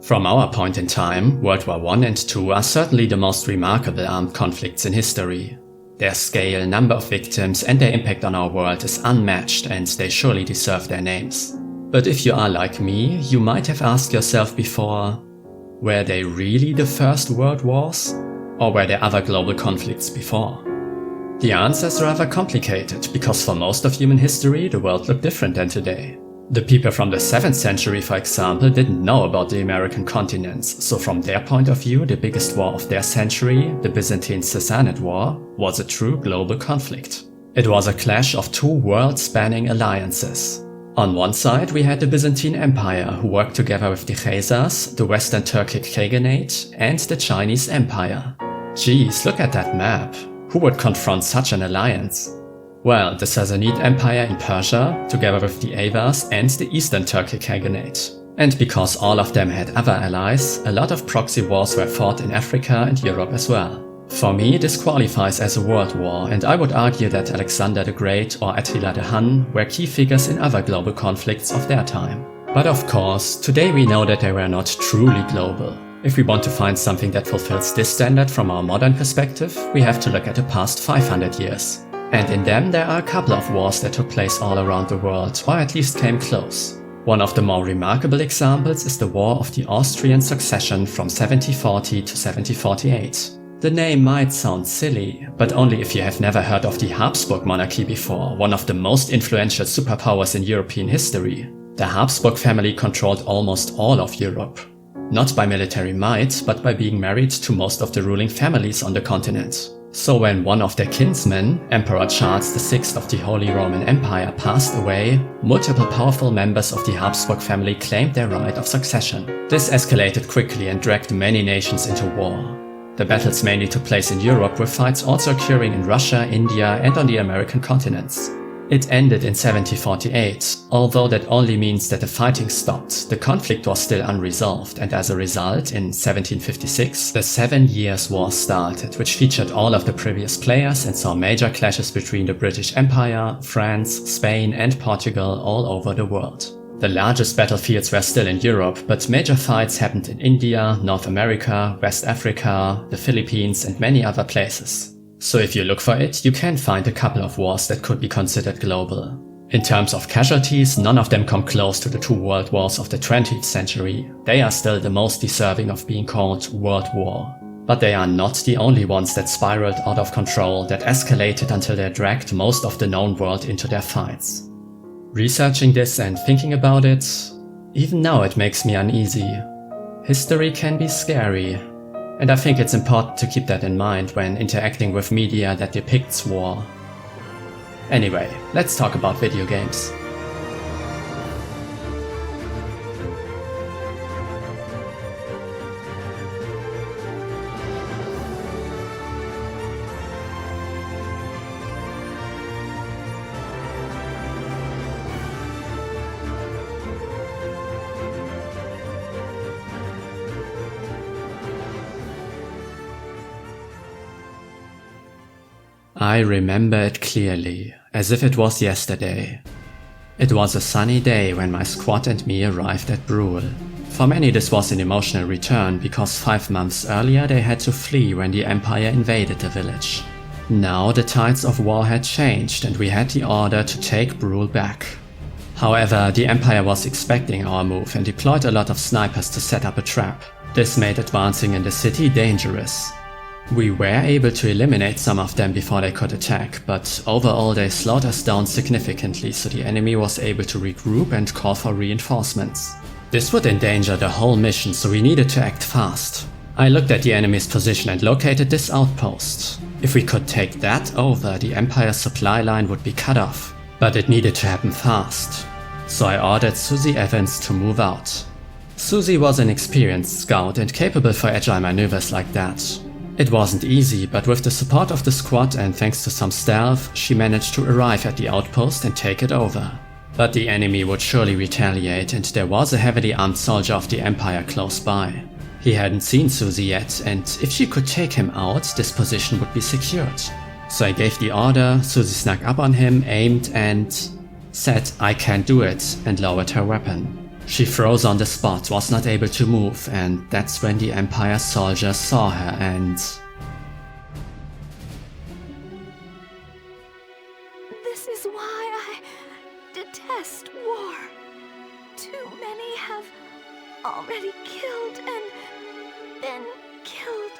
From our point in time, World War I and II are certainly the most remarkable armed conflicts in history. Their scale, number of victims and their impact on our world is unmatched, and they surely deserve their names. But if you are like me, you might have asked yourself before, were they really the first world wars? Or were there other global conflicts before? The answer is rather complicated, because for most of human history, the world looked different than today. The people from the 7th century, for example, didn't know about the American continents, so from their point of view, the biggest war of their century, the Byzantine Sassanid War, was a true global conflict. It was a clash of two world-spanning alliances. On one side, we had the Byzantine Empire, who worked together with the Khazars, the Western Turkic Khaganate, and the Chinese Empire. Geez, look at that map. Who would confront such an alliance? Well, the Sassanid Empire in Persia, together with the Avars and the Eastern Turkic Khaganate. And because all of them had other allies, a lot of proxy wars were fought in Africa and Europe as well. For me, this qualifies as a world war, and I would argue that Alexander the Great or Attila the Hun were key figures in other global conflicts of their time. But of course, today we know that they were not truly global. If we want to find something that fulfills this standard from our modern perspective, we have to look at the past 500 years. And in them there are a couple of wars that took place all around the world, or at least came close. One of the more remarkable examples is the War of the Austrian Succession from 1740 to 1748. The name might sound silly, but only if you have never heard of the Habsburg monarchy before, one of the most influential superpowers in European history. The Habsburg family controlled almost all of Europe. Not by military might, but by being married to most of the ruling families on the continent. So when one of their kinsmen, Emperor Charles VI of the Holy Roman Empire, passed away, multiple powerful members of the Habsburg family claimed their right of succession. This escalated quickly and dragged many nations into war. The battles mainly took place in Europe, with fights also occurring in Russia, India and on the American continents. It ended in 1748, although that only means that the fighting stopped. The conflict was still unresolved, and as a result, in 1756, the 7 Years' War started, which featured all of the previous players and saw major clashes between the British Empire, France, Spain and Portugal all over the world. The largest battlefields were still in Europe, but major fights happened in India, North America, West Africa, the Philippines and many other places. So if you look for it, you can find a couple of wars that could be considered global. In terms of casualties, none of them come close to the two world wars of the 20th century. They are still the most deserving of being called World War. But they are not the only ones that spiraled out of control, that escalated until they dragged most of the known world into their fights. Researching this and thinking about it, even now it makes me uneasy. History can be scary. And I think it's important to keep that in mind when interacting with media that depicts war. Anyway, let's talk about video games. I remember it clearly, as if it was yesterday. It was a sunny day when my squad and me arrived at Brule. For many this was an emotional return, because 5 months earlier they had to flee when the Empire invaded the village. Now the tides of war had changed and we had the order to take Brule back. However, the Empire was expecting our move and deployed a lot of snipers to set up a trap. This made advancing in the city dangerous. We were able to eliminate some of them before they could attack, but overall they slowed us down significantly, so the enemy was able to regroup and call for reinforcements. This would endanger the whole mission, so we needed to act fast. I looked at the enemy's position and located this outpost. If we could take that over, the Empire's supply line would be cut off. But it needed to happen fast. So I ordered Susie Evans to move out. Susie was an experienced scout and capable for agile maneuvers like that. It wasn't easy, but with the support of the squad and thanks to some stealth, she managed to arrive at the outpost and take it over. But the enemy would surely retaliate, and there was a heavily armed soldier of the Empire close by. He hadn't seen Susie yet, and if she could take him out, this position would be secured. So I gave the order, Susie snuck up on him, aimed and said, "I can't do it," and lowered her weapon. She froze on the spot, was not able to move, and that's when the Empire soldiers saw her and... This is why I detest war. Too many have already killed and been killed.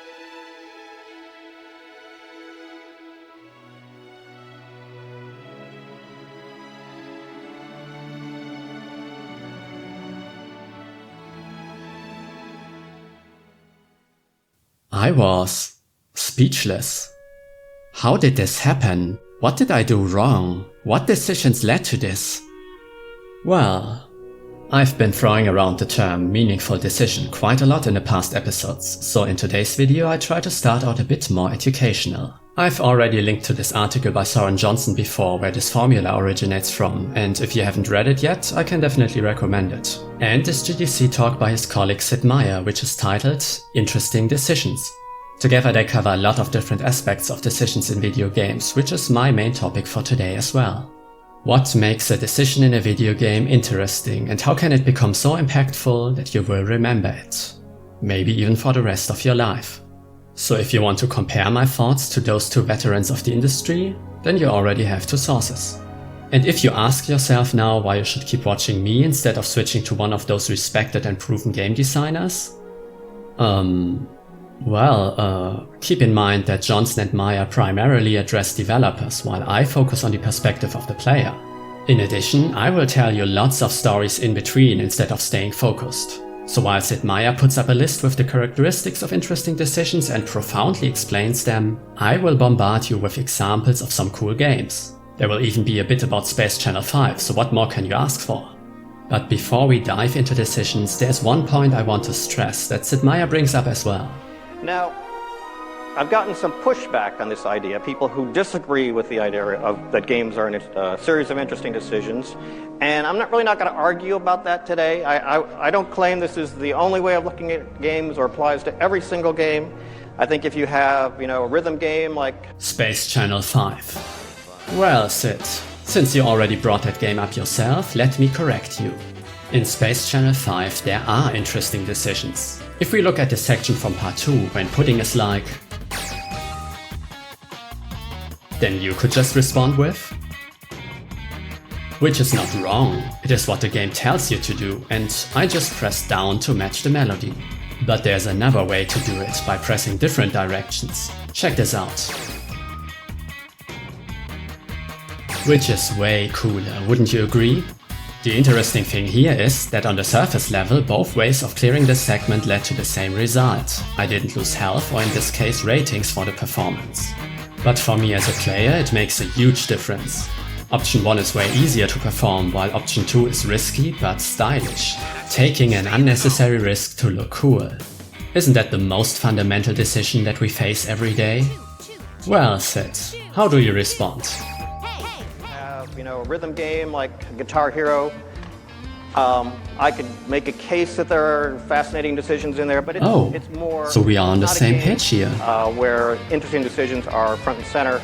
I was speechless. How did this happen? What did I do wrong? What decisions led to this? Well, I've been throwing around the term meaningful decision quite a lot in the past episodes, so in today's video I try to start out a bit more educational. I've already linked to this article by Soren Johnson before where this formula originates from, and if you haven't read it yet, I can definitely recommend it. And this GDC talk by his colleague Sid Meier, which is titled Interesting Decisions. Together they cover a lot of different aspects of decisions in video games, which is my main topic for today as well. What makes a decision in a video game interesting, and how can it become so impactful that you will remember it? Maybe even for the rest of your life. So if you want to compare my thoughts to those two veterans of the industry, then you already have two sources. And if you ask yourself now why you should keep watching me instead of switching to one of those respected and proven game designers? Keep in mind that Johnson and Meier primarily address developers while I focus on the perspective of the player. In addition, I will tell you lots of stories in between instead of staying focused. So while Sid Meier puts up a list with the characteristics of interesting decisions and profoundly explains them, I will bombard you with examples of some cool games. There will even be a bit about Space Channel 5, so what more can you ask for? But before we dive into decisions, there's one point I want to stress that Sid Meier brings up as well. Now, I've gotten some pushback on this idea, people who disagree with the idea of that games are a series of interesting decisions, and I'm not going to argue about that today. I don't claim this is the only way of looking at games or applies to every single game. I think if you have, a rhythm game like Space Channel 5. Well, Sid, since you already brought that game up yourself, let me correct you. In Space Channel 5 there are interesting decisions. If we look at the section from part 2 when pudding is like, then you could just respond with, which is not wrong, it is what the game tells you to do, and I just press down to match the melody. But there's another way to do it by pressing different directions. Check this out. Which is way cooler, wouldn't you agree? The interesting thing here is that on the surface level, both ways of clearing this segment led to the same result. I didn't lose health, or in this case ratings for the performance. But for me as a player, it makes a huge difference. Option 1 is way easier to perform, while option 2 is risky but stylish, taking an unnecessary risk to look cool. Isn't that the most fundamental decision that we face every day? Well, Sid, how do you respond? A rhythm game like Guitar Hero. I could make a case that there are fascinating decisions in there, but it's more... So we are on the same page here. Where interesting decisions are front and center.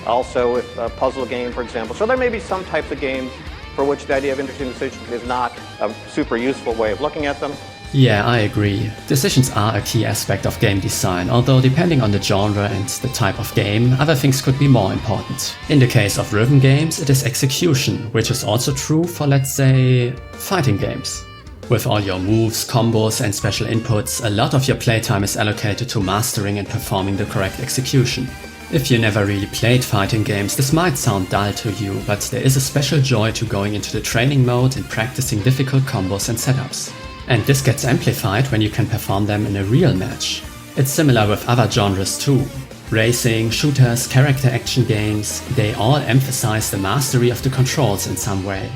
Also with a puzzle game, for example. So there may be some types of games for which the idea of interesting decisions is not a super useful way of looking at them. Yeah, I agree. Decisions are a key aspect of game design, although depending on the genre and the type of game, other things could be more important. In the case of rhythm games, it is execution, which is also true for, let's say, fighting games. With all your moves, combos and special inputs, a lot of your playtime is allocated to mastering and performing the correct execution. If you never really played fighting games, this might sound dull to you, but there is a special joy to going into the training mode and practicing difficult combos and setups. And this gets amplified when you can perform them in a real match. It's similar with other genres too. Racing, shooters, character action games, they all emphasize the mastery of the controls in some way.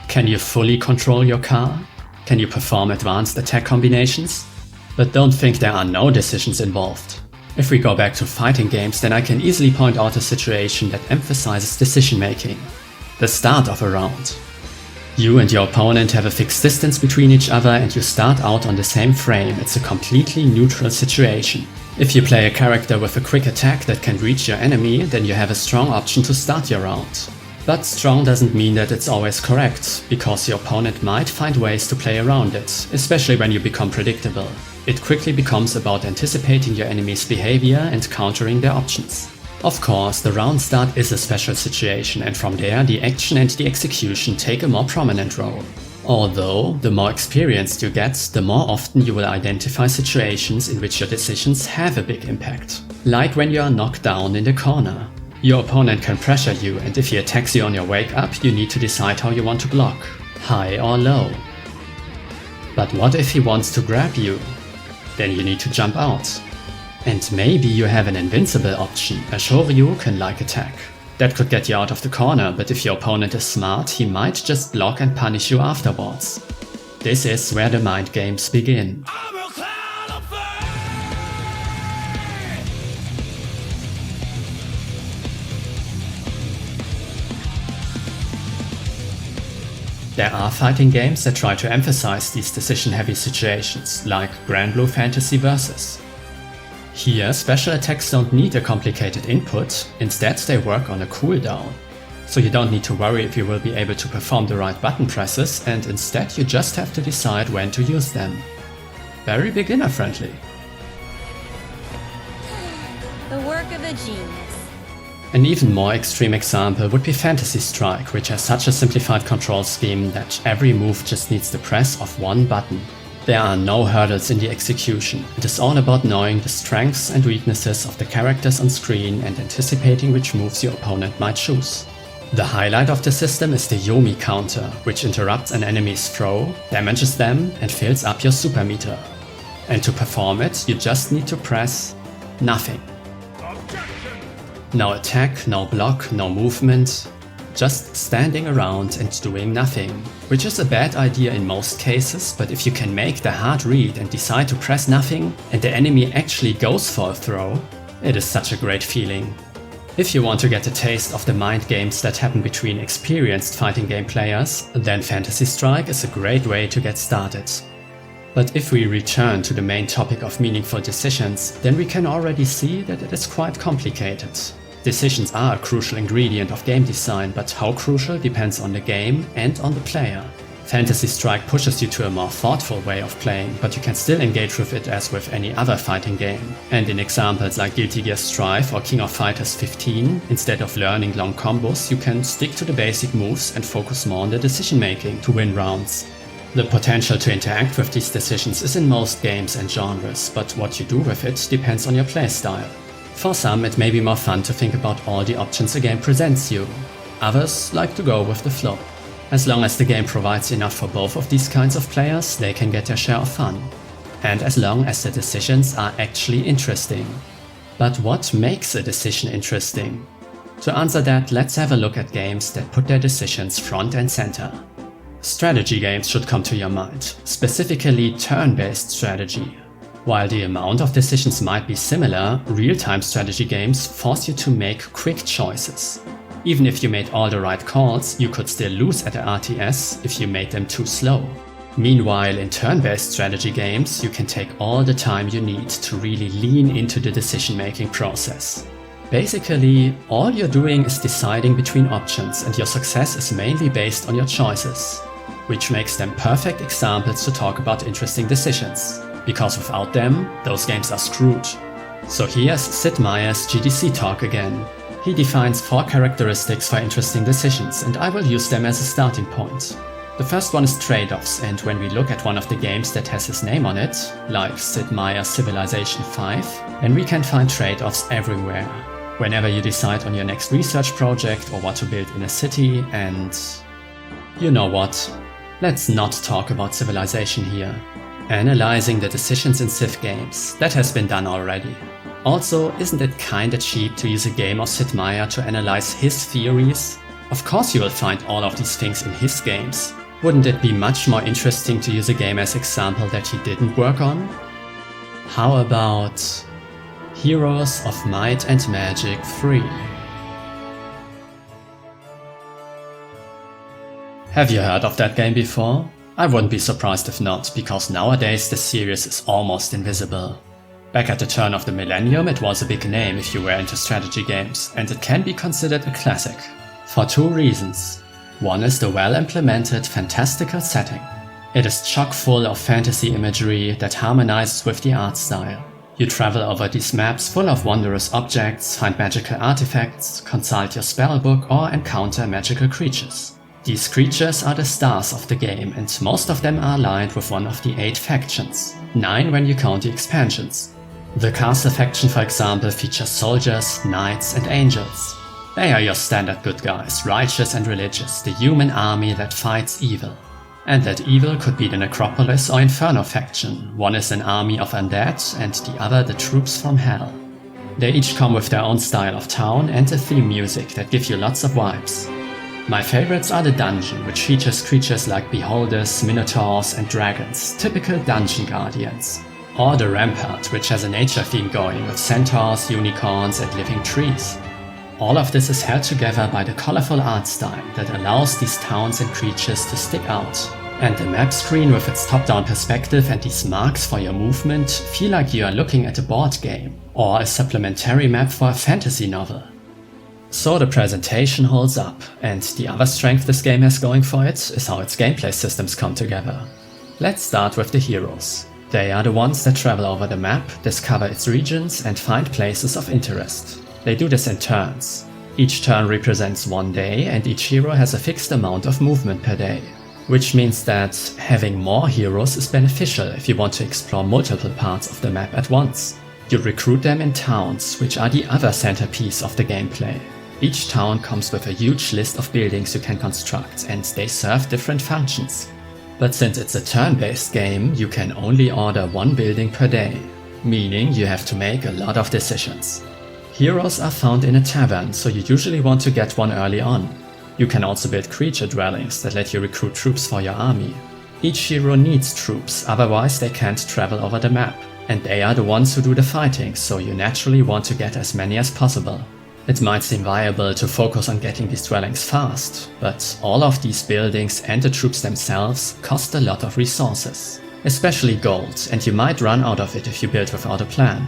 Can you fully control your car? Can you perform advanced attack combinations? But don't think there are no decisions involved. If we go back to fighting games, then I can easily point out a situation that emphasizes decision making. The start of a round. You and your opponent have a fixed distance between each other and you start out on the same frame. It's a completely neutral situation. If you play a character with a quick attack that can reach your enemy, then you have a strong option to start your round. But strong doesn't mean that it's always correct, because your opponent might find ways to play around it, especially when you become predictable. It quickly becomes about anticipating your enemy's behavior and countering their options. Of course, the round start is a special situation, and from there the action and the execution take a more prominent role. Although, the more experienced you get, the more often you will identify situations in which your decisions have a big impact. Like when you are knocked down in the corner. Your opponent can pressure you, and if he attacks you on your wake up, you need to decide how you want to block, high or low. But what if he wants to grab you? Then you need to jump out. And maybe you have an invincible option, a Shoryuken-like attack. That could get you out of the corner, but if your opponent is smart, he might just block and punish you afterwards. This is where the mind games begin. There are fighting games that try to emphasize these decision-heavy situations, like Grand Blue Fantasy Versus. Here, special attacks don't need a complicated input, instead they work on a cooldown. So you don't need to worry if you will be able to perform the right button presses, and instead you just have to decide when to use them. Very beginner friendly. The work of a genius. An even more extreme example would be Fantasy Strike, which has such a simplified control scheme that every move just needs the press of one button. There are no hurdles in the execution. It is all about knowing the strengths and weaknesses of the characters on screen and anticipating which moves your opponent might choose. The highlight of the system is the Yomi counter, which interrupts an enemy's throw, damages them, and fills up your super meter. And to perform it, you just need to press nothing. No attack, no block, no movement, just standing around and doing nothing. Which is a bad idea in most cases, but if you can make the hard read and decide to press nothing, and the enemy actually goes for a throw, it is such a great feeling. If you want to get a taste of the mind games that happen between experienced fighting game players, then Fantasy Strike is a great way to get started. But if we return to the main topic of meaningful decisions, then we can already see that it is quite complicated. Decisions are a crucial ingredient of game design, but how crucial depends on the game and on the player. Fantasy Strike pushes you to a more thoughtful way of playing, but you can still engage with it as with any other fighting game. And in examples like Guilty Gear Strive or King of Fighters 15, instead of learning long combos, you can stick to the basic moves and focus more on the decision making to win rounds. The potential to interact with these decisions is in most games and genres, but what you do with it depends on your playstyle. For some, it may be more fun to think about all the options a game presents you. Others like to go with the flow. As long as the game provides enough for both of these kinds of players, they can get their share of fun. And as long as the decisions are actually interesting. But what makes a decision interesting? To answer that, let's have a look at games that put their decisions front and center. Strategy games should come to your mind, specifically turn-based strategy. While the amount of decisions might be similar, real-time strategy games force you to make quick choices. Even if you made all the right calls, you could still lose at a RTS if you made them too slow. Meanwhile, in turn-based strategy games, you can take all the time you need to really lean into the decision-making process. Basically, all you're doing is deciding between options, and your success is mainly based on your choices, which makes them perfect examples to talk about interesting decisions, because without them, those games are screwed. So here's Sid Meier's GDC talk again. He defines 4 characteristics for interesting decisions, and I will use them as a starting point. The first one is trade-offs, and when we look at one of the games that has his name on it, like Sid Meier's Civilization 5, then we can find trade-offs everywhere. Whenever you decide on your next research project or what to build in a city, and you know what? Let's not talk about Civilization here. Analyzing the decisions in Civ games, that has been done already. Also, isn't it kinda cheap to use a game of Sid Meier to analyze his theories? Of course you will find all of these things in his games. Wouldn't it be much more interesting to use a game as example that he didn't work on? How about Heroes of Might and Magic 3? Have you heard of that game before? I wouldn't be surprised if not, because nowadays the series is almost invisible. Back at the turn of the millennium, it was a big name if you were into strategy games, and it can be considered a classic. For two reasons. One is the well-implemented fantastical setting. It is chock full of fantasy imagery that harmonizes with the art style. You travel over these maps full of wondrous objects, find magical artifacts, consult your spellbook, or encounter magical creatures. These creatures are the stars of the game, and most of them are aligned with one of the 8 factions, 9 when you count the expansions. The Castle faction, for example, features soldiers, knights, and angels. They are your standard good guys, righteous and religious, the human army that fights evil. And that evil could be the Necropolis or Inferno faction. One is an army of undead, and the other the troops from hell. They each come with their own style of town and a theme music that give you lots of vibes. My favorites are the dungeon, which features creatures like beholders, minotaurs, and dragons, typical dungeon guardians. Or the rampart, which has a nature theme going with centaurs, unicorns, and living trees. All of this is held together by the colorful art style that allows these towns and creatures to stick out. And the map screen with its top-down perspective and these marks for your movement feel like you are looking at a board game, or a supplementary map for a fantasy novel. So the presentation holds up, and the other strength this game has going for it is how its gameplay systems come together. Let's start with the heroes. They are the ones that travel over the map, discover its regions, and find places of interest. They do this in turns. Each turn represents one day, and each hero has a fixed amount of movement per day. Which means that having more heroes is beneficial if you want to explore multiple parts of the map at once. You recruit them in towns, which are the other centerpiece of the gameplay. Each town comes with a huge list of buildings you can construct, and they serve different functions. But since it's a turn-based game, you can only order one building per day, meaning you have to make a lot of decisions. Heroes are found in a tavern, so you usually want to get one early on. You can also build creature dwellings that let you recruit troops for your army. Each hero needs troops, otherwise they can't travel over the map, and they are the ones who do the fighting, so you naturally want to get as many as possible. It might seem viable to focus on getting these dwellings fast, but all of these buildings and the troops themselves cost a lot of resources, especially gold, and you might run out of it if you build without a plan.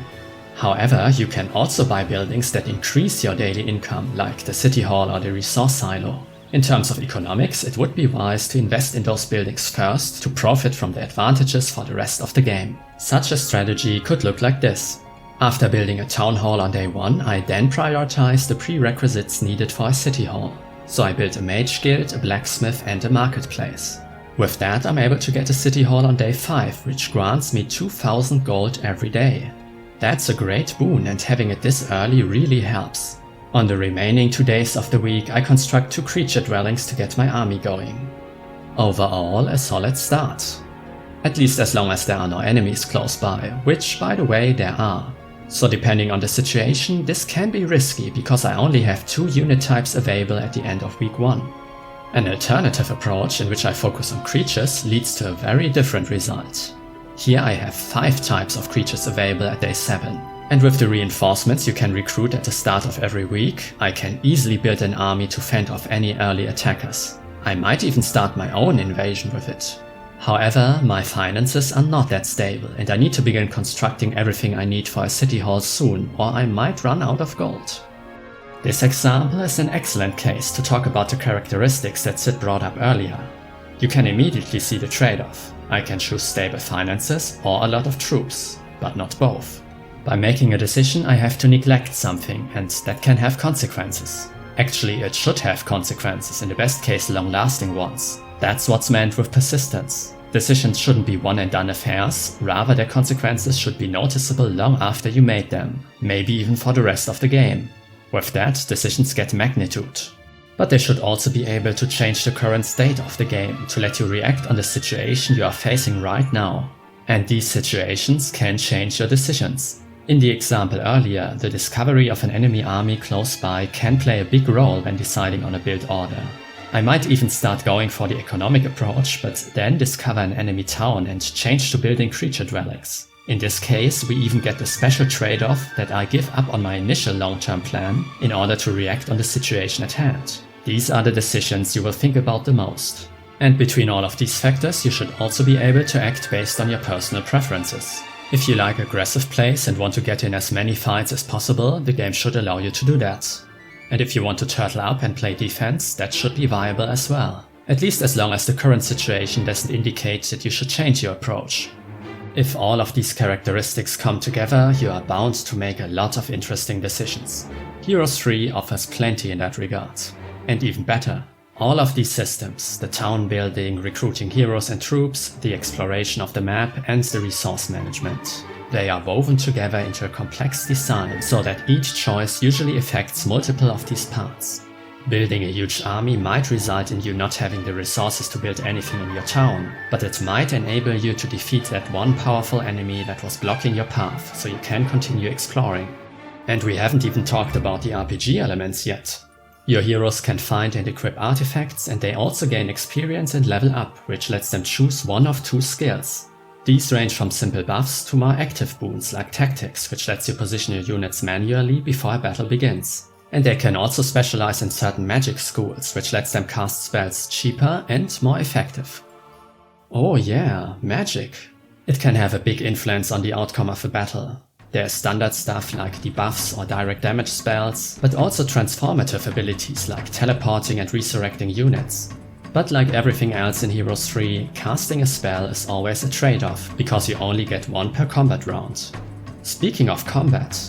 However, you can also buy buildings that increase your daily income, like the city hall or the resource silo. In terms of economics, it would be wise to invest in those buildings first to profit from the advantages for the rest of the game. Such a strategy could look like this. After building a town hall on day 1, I then prioritized the prerequisites needed for a city hall. So I built a mage guild, a blacksmith, and a marketplace. With that, I'm able to get a city hall on day 5, which grants me 2000 gold every day. That's a great boon, and having it this early really helps. On the remaining 2 days of the week, I construct 2 creature dwellings to get my army going. Overall, a solid start. At least as long as there are no enemies close by, which, by the way, there are. So depending on the situation, this can be risky because I only have 2 unit types available at the end of week 1. An alternative approach in which I focus on creatures leads to a very different result. Here I have 5 types of creatures available at day 7. And with the reinforcements you can recruit at the start of every week, I can easily build an army to fend off any early attackers. I might even start my own invasion with it. However, my finances are not that stable, and I need to begin constructing everything I need for a city hall soon, or I might run out of gold. This example is an excellent case to talk about the characteristics that Sid brought up earlier. You can immediately see the trade-off. I can choose stable finances or a lot of troops, but not both. By making a decision, I have to neglect something, and that can have consequences. Actually, it should have consequences, in the best case long-lasting ones. That's what's meant with persistence. Decisions shouldn't be one-and-done affairs, rather their consequences should be noticeable long after you made them, maybe even for the rest of the game. With that, decisions get magnitude. But they should also be able to change the current state of the game, to let you react on the situation you are facing right now. And these situations can change your decisions. In the example earlier, the discovery of an enemy army close by can play a big role when deciding on a build order. I might even start going for the economic approach, but then discover an enemy town and change to building creature dwellings. In this case, we even get the special trade-off that I give up on my initial long-term plan in order to react on the situation at hand. These are the decisions you will think about the most. And between all of these factors, you should also be able to act based on your personal preferences. If you like aggressive plays and want to get in as many fights as possible, the game should allow you to do that. And if you want to turtle up and play defense, that should be viable as well. At least as long as the current situation doesn't indicate that you should change your approach. If all of these characteristics come together, you are bound to make a lot of interesting decisions. Heroes 3 offers plenty in that regard. And even better, all of these systems, the town building, recruiting heroes and troops, the exploration of the map and the resource management, they are woven together into a complex design so that each choice usually affects multiple of these parts. Building a huge army might result in you not having the resources to build anything in your town, but it might enable you to defeat that one powerful enemy that was blocking your path, so you can continue exploring. And we haven't even talked about the RPG elements yet. Your heroes can find and equip artifacts, and they also gain experience and level up, which lets them choose one of two skills. These range from simple buffs to more active boons like tactics, which lets you position your units manually before a battle begins. And they can also specialize in certain magic schools, which lets them cast spells cheaper and more effective. Oh yeah, magic. It can have a big influence on the outcome of a battle. There's standard stuff like debuffs or direct damage spells, but also transformative abilities like teleporting and resurrecting units. But like everything else in Heroes 3, casting a spell is always a trade-off, because you only get one per combat round. Speaking of combat,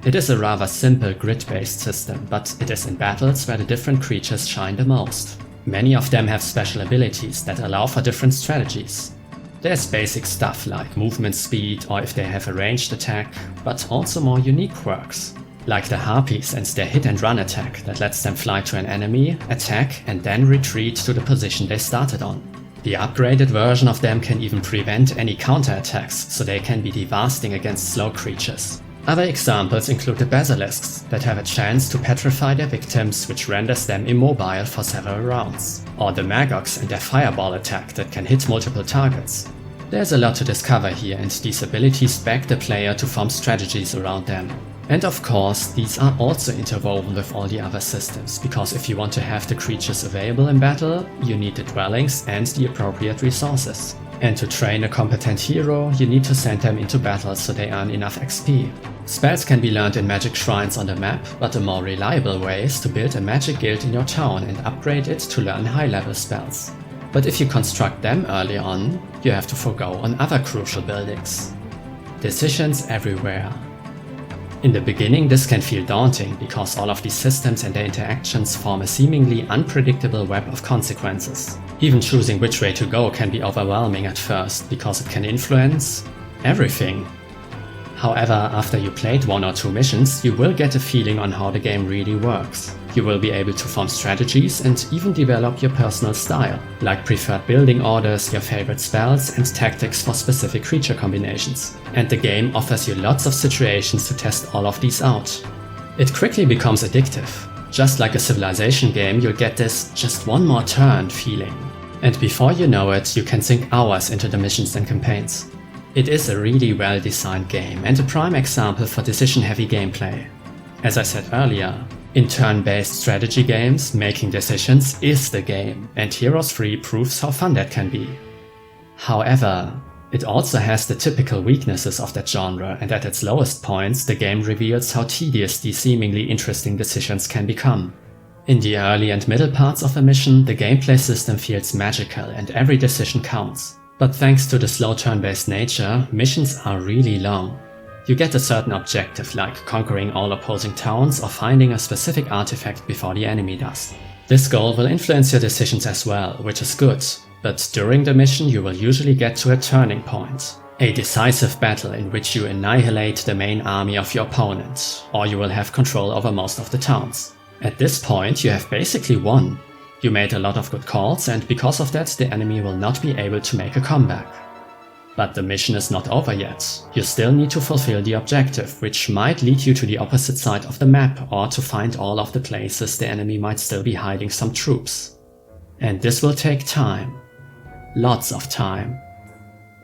it is a rather simple grid-based system, but it is in battles where the different creatures shine the most. Many of them have special abilities that allow for different strategies. There's basic stuff like movement speed or if they have a ranged attack, but also more unique quirks, like the Harpies and their hit and run attack that lets them fly to an enemy, attack and then retreat to the position they started on. The upgraded version of them can even prevent any counterattacks, so they can be devastating against slow creatures. Other examples include the basilisks that have a chance to petrify their victims, which renders them immobile for several rounds, or the magogs and their fireball attack that can hit multiple targets. There's a lot to discover here, and these abilities back the player to form strategies around them. And of course, these are also interwoven with all the other systems, because if you want to have the creatures available in battle, you need the dwellings and the appropriate resources. And to train a competent hero, you need to send them into battle so they earn enough XP. Spells can be learned in magic shrines on the map, but a more reliable way is to build a magic guild in your town and upgrade it to learn high-level spells. But if you construct them early on, you have to forgo on other crucial buildings. Decisions everywhere. In the beginning, this can feel daunting because all of these systems and their interactions form a seemingly unpredictable web of consequences. Even choosing which way to go can be overwhelming at first because it can influence everything. However, after you played one or two missions, you will get a feeling on how the game really works. You will be able to form strategies and even develop your personal style, like preferred building orders, your favorite spells, and tactics for specific creature combinations. And the game offers you lots of situations to test all of these out. It quickly becomes addictive. Just like a Civilization game, you'll get this just one more turn feeling. And before you know it, you can sink hours into the missions and campaigns. It is a really well-designed game and a prime example for decision-heavy gameplay. As I said earlier, in turn-based strategy games, making decisions is the game, and Heroes 3 proves how fun that can be. However, it also has the typical weaknesses of that genre, and at its lowest points, the game reveals how tedious these seemingly interesting decisions can become. In the early and middle parts of a mission, the gameplay system feels magical and every decision counts. But thanks to the slow turn-based nature, missions are really long. You get a certain objective like conquering all opposing towns or finding a specific artifact before the enemy does. This goal will influence your decisions as well, which is good, but during the mission you will usually get to a turning point. A decisive battle in which you annihilate the main army of your opponent, or you will have control over most of the towns. At this point you have basically won. You made a lot of good calls, and because of that the enemy will not be able to make a comeback. But the mission is not over yet. You still need to fulfill the objective, which might lead you to the opposite side of the map or to find all of the places the enemy might still be hiding some troops. And this will take time. Lots of time.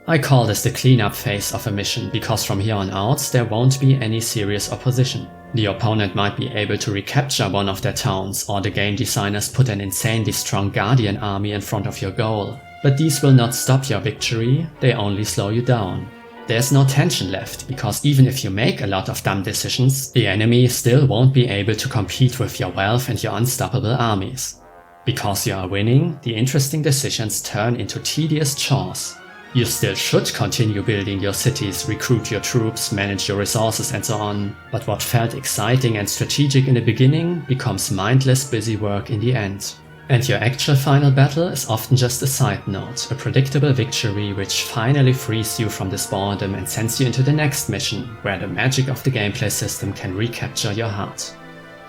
I call this the cleanup phase of a mission because from here on out there won't be any serious opposition. The opponent might be able to recapture one of their towns, or the game designers put an insanely strong guardian army in front of your goal. But these will not stop your victory, they only slow you down. there's no tension left, because even if you make a lot of dumb decisions, the enemy still won't be able to compete with your wealth and your unstoppable armies. Because you are winning, the interesting decisions turn into tedious chores. You still should continue building your cities, recruit your troops, manage your resources and so on, but what felt exciting and strategic in the beginning becomes mindless busy work in the end. And your actual final battle is often just a side note, a predictable victory which finally frees you from this boredom and sends you into the next mission, where the magic of the gameplay system can recapture your heart.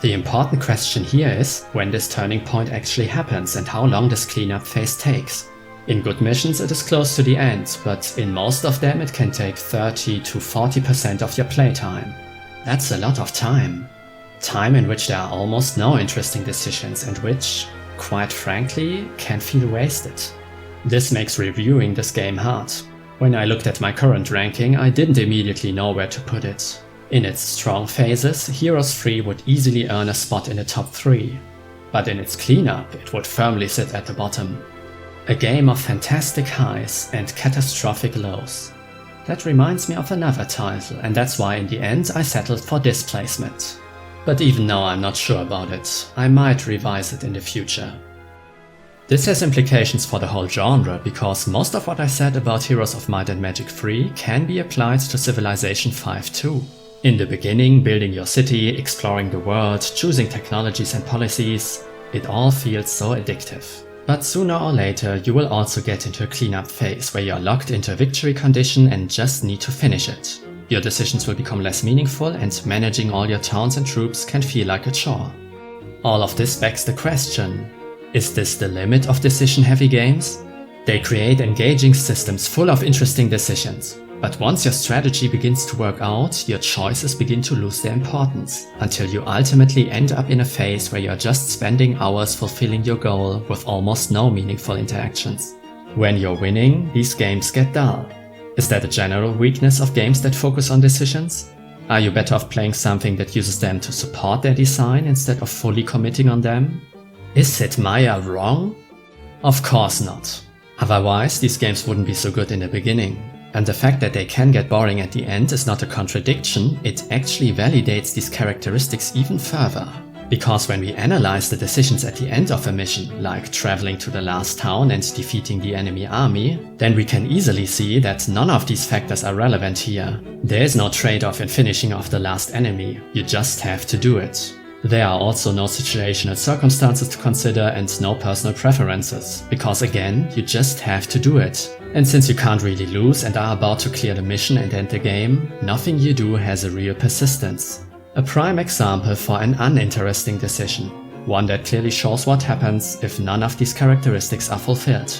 The important question here is when this turning point actually happens and how long this cleanup phase takes. In good missions it is close to the end, but in most of them it can take 30 to 40% of your playtime. That's a lot of time. Time in which there are almost no interesting decisions and which, quite frankly, can feel wasted. This makes reviewing this game hard. When I looked at my current ranking, I didn't immediately know where to put it. In its strong phases, Heroes 3 would easily earn a spot in the top 3. But in its cleanup, it would firmly sit at the bottom. A game of fantastic highs and catastrophic lows. That reminds me of another title, and that's why in the end I settled for this placement. But even now I'm not sure about it. I might revise it in the future. This has implications for the whole genre, because most of what I said about Heroes of Might and Magic 3 can be applied to Civilization 5 too. In the beginning, building your city, exploring the world, choosing technologies and policies, it all feels so addictive. But sooner or later you will also get into a cleanup phase where you are locked into a victory condition and just need to finish it. Your decisions will become less meaningful and managing all your towns and troops can feel like a chore. All of this begs the question, is this the limit of decision-heavy games? They create engaging systems full of interesting decisions. But once your strategy begins to work out, your choices begin to lose their importance, until you ultimately end up in a phase where you're just spending hours fulfilling your goal with almost no meaningful interactions. When you're winning, these games get dull. Is that a general weakness of games that focus on decisions? Are you better off playing something that uses them to support their design instead of fully committing on them? Is Sid Meier wrong? Of course not. Otherwise, these games wouldn't be so good in the beginning. And the fact that they can get boring at the end is not a contradiction, it actually validates these characteristics even further. Because when we analyze the decisions at the end of a mission, like traveling to the last town and defeating the enemy army, then we can easily see that none of these factors are relevant here. There is no trade-off in finishing off the last enemy, you just have to do it. There are also no situational circumstances to consider and no personal preferences, because again, you just have to do it. And since you can't really lose and are about to clear the mission and end the game, nothing you do has a real persistence. A prime example for an uninteresting decision, one that clearly shows what happens if none of these characteristics are fulfilled.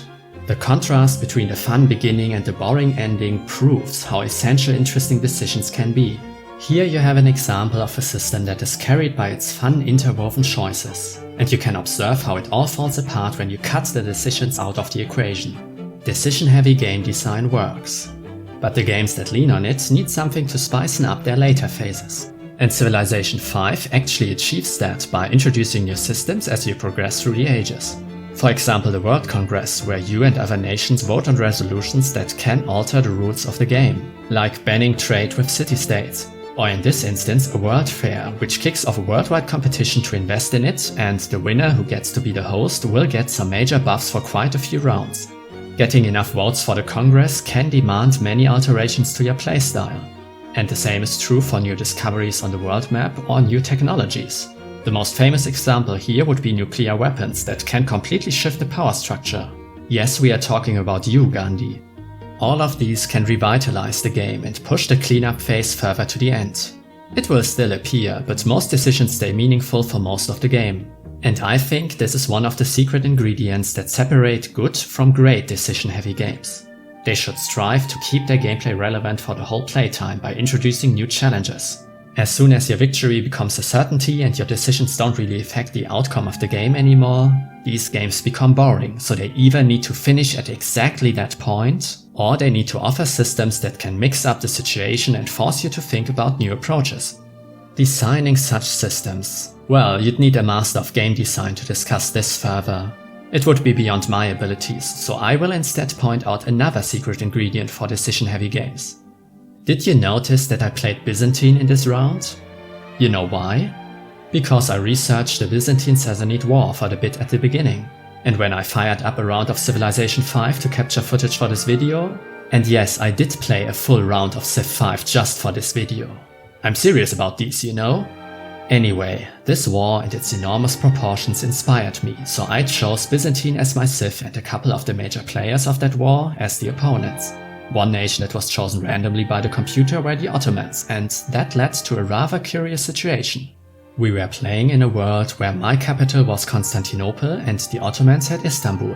The contrast between the fun beginning and the boring ending proves how essential interesting decisions can be. Here you have an example of a system that is carried by its fun interwoven choices, and you can observe how it all falls apart when you cut the decisions out of the equation. Decision-heavy game design works, but the games that lean on it need something to spicen up their later phases. And Civilization 5 actually achieves that by introducing new systems as you progress through the ages. For example, the World Congress, where you and other nations vote on resolutions that can alter the rules of the game, like banning trade with city-states. Or in this instance, a World Fair, which kicks off a worldwide competition to invest in it, and the winner who gets to be the host will get some major buffs for quite a few rounds. Getting enough votes for the Congress can demand many alterations to your playstyle. And the same is true for new discoveries on the world map or new technologies. The most famous example here would be nuclear weapons that can completely shift the power structure. Yes, we are talking about you, Gandhi. All of these can revitalize the game and push the cleanup phase further to the end. It will still appear, but most decisions stay meaningful for most of the game. And I think this is one of the secret ingredients that separate good from great decision-heavy games. They should strive to keep their gameplay relevant for the whole playtime by introducing new challenges. As soon as your victory becomes a certainty and your decisions don't really affect the outcome of the game anymore, these games become boring, so they either need to finish at exactly that point, or they need to offer systems that can mix up the situation and force you to think about new approaches. Designing such systems, well, you'd need a master of game design to discuss this further. It would be beyond my abilities, so I will instead point out another secret ingredient for decision-heavy games. Did you notice that I played Byzantine in this round? You know why? Because I researched the Byzantine-Sassanid War for the bit at the beginning. And when I fired up a round of Civilization 5 to capture footage for this video, and yes, I did play a full round of Civ 5 just for this video. I'm serious about these, you know? Anyway, this war and its enormous proportions inspired me, so I chose Byzantine as my civ and a couple of the major players of that war as the opponents. One nation that was chosen randomly by the computer were the Ottomans, and that led to a rather curious situation. We were playing in a world where my capital was Constantinople and the Ottomans had Istanbul.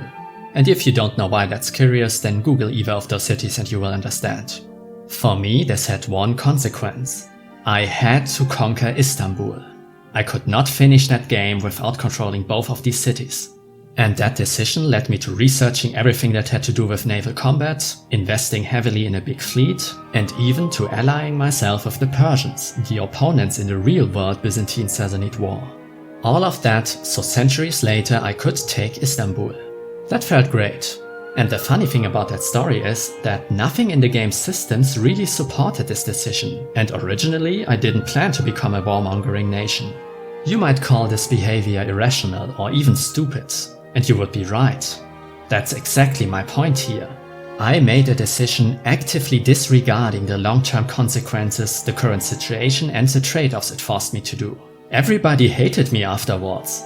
And if you don't know why that's curious, then Google either of those cities and you will understand. For me, this had one consequence. I had to conquer Istanbul. I could not finish that game without controlling both of these cities. And that decision led me to researching everything that had to do with naval combat, investing heavily in a big fleet, and even to allying myself with the Persians, the opponents in the real-world Byzantine-Sassanid War. All of that, so centuries later I could take Istanbul. That felt great. And the funny thing about that story is that nothing in the game's systems really supported this decision, and originally I didn't plan to become a warmongering nation. You might call this behavior irrational or even stupid, and you would be right. That's exactly my point here. I made a decision actively disregarding the long-term consequences, the current situation and the trade-offs it forced me to do. Everybody hated me afterwards.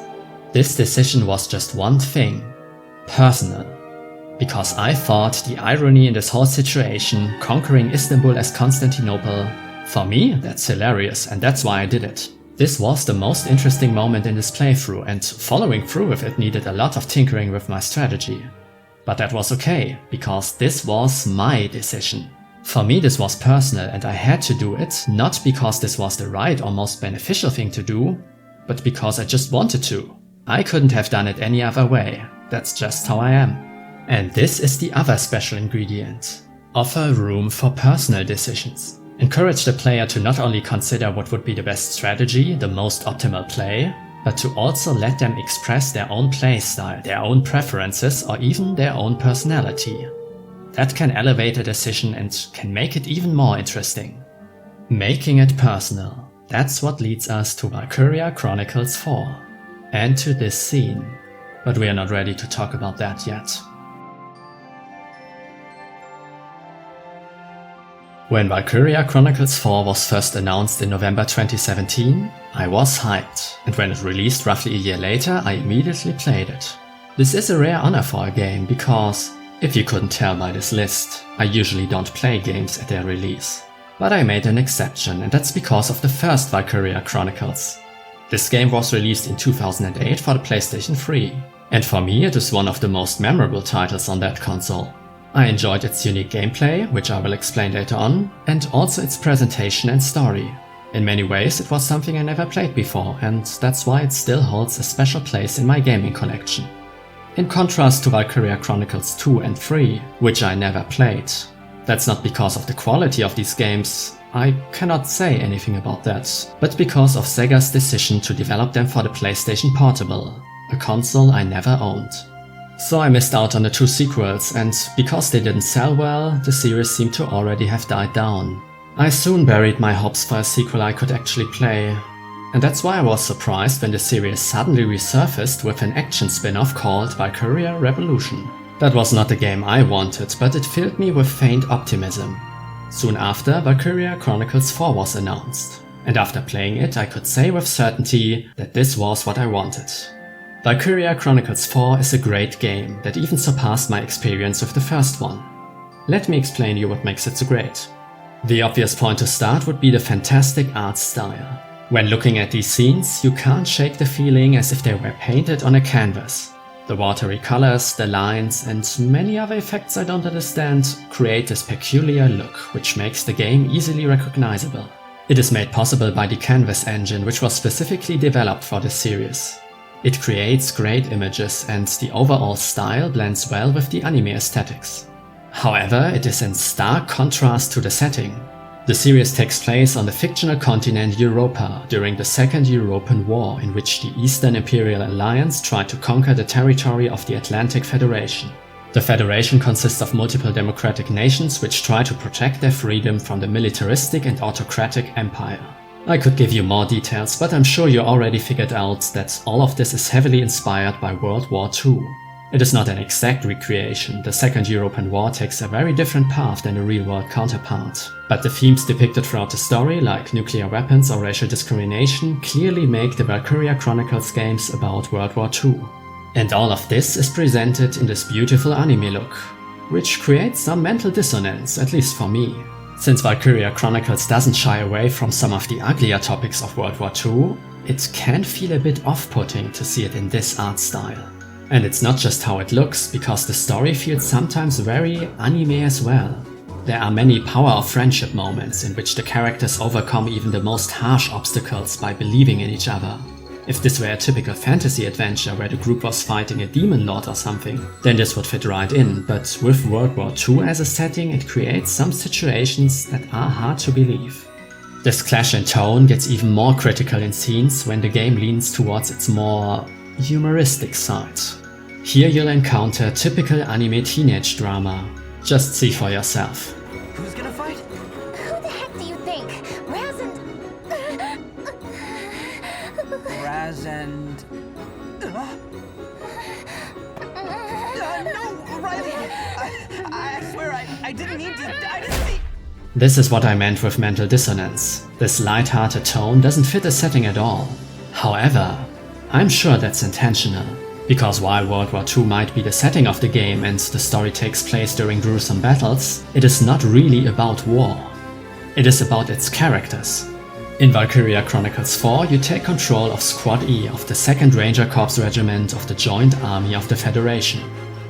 This decision was just one thing: personal. Because I thought the irony in this whole situation, conquering Istanbul as Constantinople, for me, that's hilarious, and that's why I did it. This was the most interesting moment in this playthrough, and following through with it needed a lot of tinkering with my strategy. But that was okay, because this was my decision. For me this was personal, and I had to do it, not because this was the right or most beneficial thing to do, but because I just wanted to. I couldn't have done it any other way. That's just how I am. And this is the other special ingredient. Offer room for personal decisions. Encourage the player to not only consider what would be the best strategy, the most optimal play, but to also let them express their own playstyle, their own preferences, or even their own personality. That can elevate a decision and can make it even more interesting. Making it personal. That's what leads us to Valkyria Chronicles 4. And to this scene. But we are not ready to talk about that yet. When Valkyria Chronicles 4 was first announced in November 2017, I was hyped, and when it released roughly a year later, I immediately played it. This is a rare honor for a game because, if you couldn't tell by this list, I usually don't play games at their release. But I made an exception, and that's because of the first Valkyria Chronicles. This game was released in 2008 for the PlayStation 3, and for me it is one of the most memorable titles on that console. I enjoyed its unique gameplay, which I will explain later on, and also its presentation and story. In many ways it was something I never played before, and that's why it still holds a special place in my gaming collection. In contrast to Valkyria Chronicles 2 and 3, which I never played. That's not because of the quality of these games, I cannot say anything about that, but because of Sega's decision to develop them for the PlayStation Portable, a console I never owned. So I missed out on the two sequels, and because they didn't sell well, the series seemed to already have died down. I soon buried my hopes for a sequel I could actually play, and that's why I was surprised when the series suddenly resurfaced with an action spin-off called Valkyria Revolution. That was not the game I wanted, but it filled me with faint optimism. Soon after, Valkyria Chronicles 4 was announced, and after playing it I could say with certainty that this was what I wanted. Valkyria Chronicles 4 is a great game that even surpassed my experience with the first one. Let me explain you what makes it so great. The obvious point to start would be the fantastic art style. When looking at these scenes, you can't shake the feeling as if they were painted on a canvas. The watery colors, the lines, and many other effects I don't understand create this peculiar look, which makes the game easily recognizable. It is made possible by the Canvas engine, which was specifically developed for this series. It creates great images, and the overall style blends well with the anime aesthetics. However, it is in stark contrast to the setting. The series takes place on the fictional continent Europa during the Second European War, in which the Eastern Imperial Alliance tried to conquer the territory of the Atlantic Federation. The Federation consists of multiple democratic nations which try to protect their freedom from the militaristic and autocratic empire. I could give you more details, but I'm sure you already figured out that all of this is heavily inspired by World War II. It is not an exact recreation, the Second European War takes a very different path than a real-world counterpart. But the themes depicted throughout the story, like nuclear weapons or racial discrimination, clearly make the Valkyria Chronicles games about World War II. And all of this is presented in this beautiful anime look, which creates some mental dissonance, at least for me. Since Valkyria Chronicles doesn't shy away from some of the uglier topics of World War II, it can feel a bit off-putting to see it in this art style. And it's not just how it looks, because the story feels sometimes very anime as well. There are many power of friendship moments in which the characters overcome even the most harsh obstacles by believing in each other. If this were a typical fantasy adventure where the group was fighting a demon lord or something, then this would fit right in, but with World War II as a setting, it creates some situations that are hard to believe. This clash in tone gets even more critical in scenes when the game leans towards its more humoristic side. Here you'll encounter typical anime teenage drama. Just see for yourself. Who's gonna fight? Who the heck do you think? Raz and... No, Riley! I swear I didn't mean to... I didn't see... This is what I meant with mental dissonance. This light-hearted tone doesn't fit the setting at all. However, I'm sure that's intentional. Because while World War II might be the setting of the game and the story takes place during gruesome battles, it is not really about war. It is about its characters. In Valkyria Chronicles 4, you take control of Squad E of the 2nd Ranger Corps Regiment of the Joint Army of the Federation.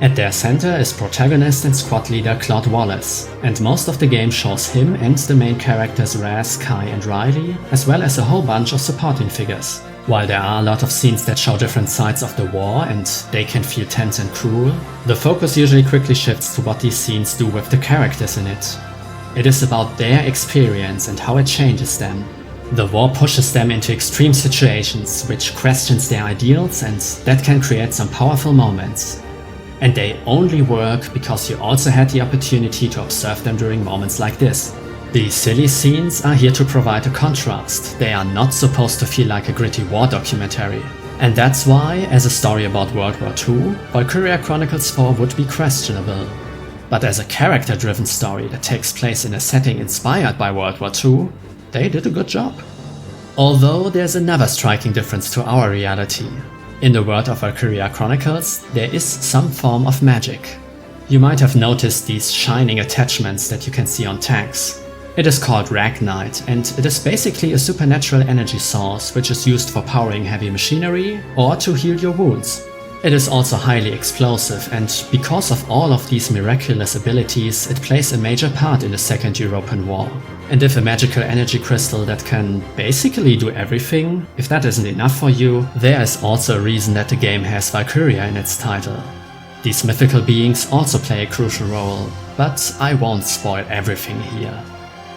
At their center is protagonist and squad leader Claude Wallace, and most of the game shows him and the main characters Raz, Kai and Riley, as well as a whole bunch of supporting figures. While there are a lot of scenes that show different sides of the war and they can feel tense and cruel, the focus usually quickly shifts to what these scenes do with the characters in it. It is about their experience and how it changes them. The war pushes them into extreme situations, which questions their ideals, and that can create some powerful moments. And they only work because you also had the opportunity to observe them during moments like this. These silly scenes are here to provide a contrast. They are not supposed to feel like a gritty war documentary. And that's why, as a story about World War II, Valkyria Chronicles 4 would be questionable. But as a character-driven story that takes place in a setting inspired by World War II, they did a good job. Although there's another striking difference to our reality. In the world of Valkyria Chronicles, there is some form of magic. You might have noticed these shining attachments that you can see on tanks. It is called Ragnite, and it is basically a supernatural energy source which is used for powering heavy machinery or to heal your wounds. It is also highly explosive, and because of all of these miraculous abilities, it plays a major part in the Second European War. And if a magical energy crystal that can basically do everything, if that isn't enough for you, there is also a reason that the game has Valkyria in its title. These mythical beings also play a crucial role, but I won't spoil everything here.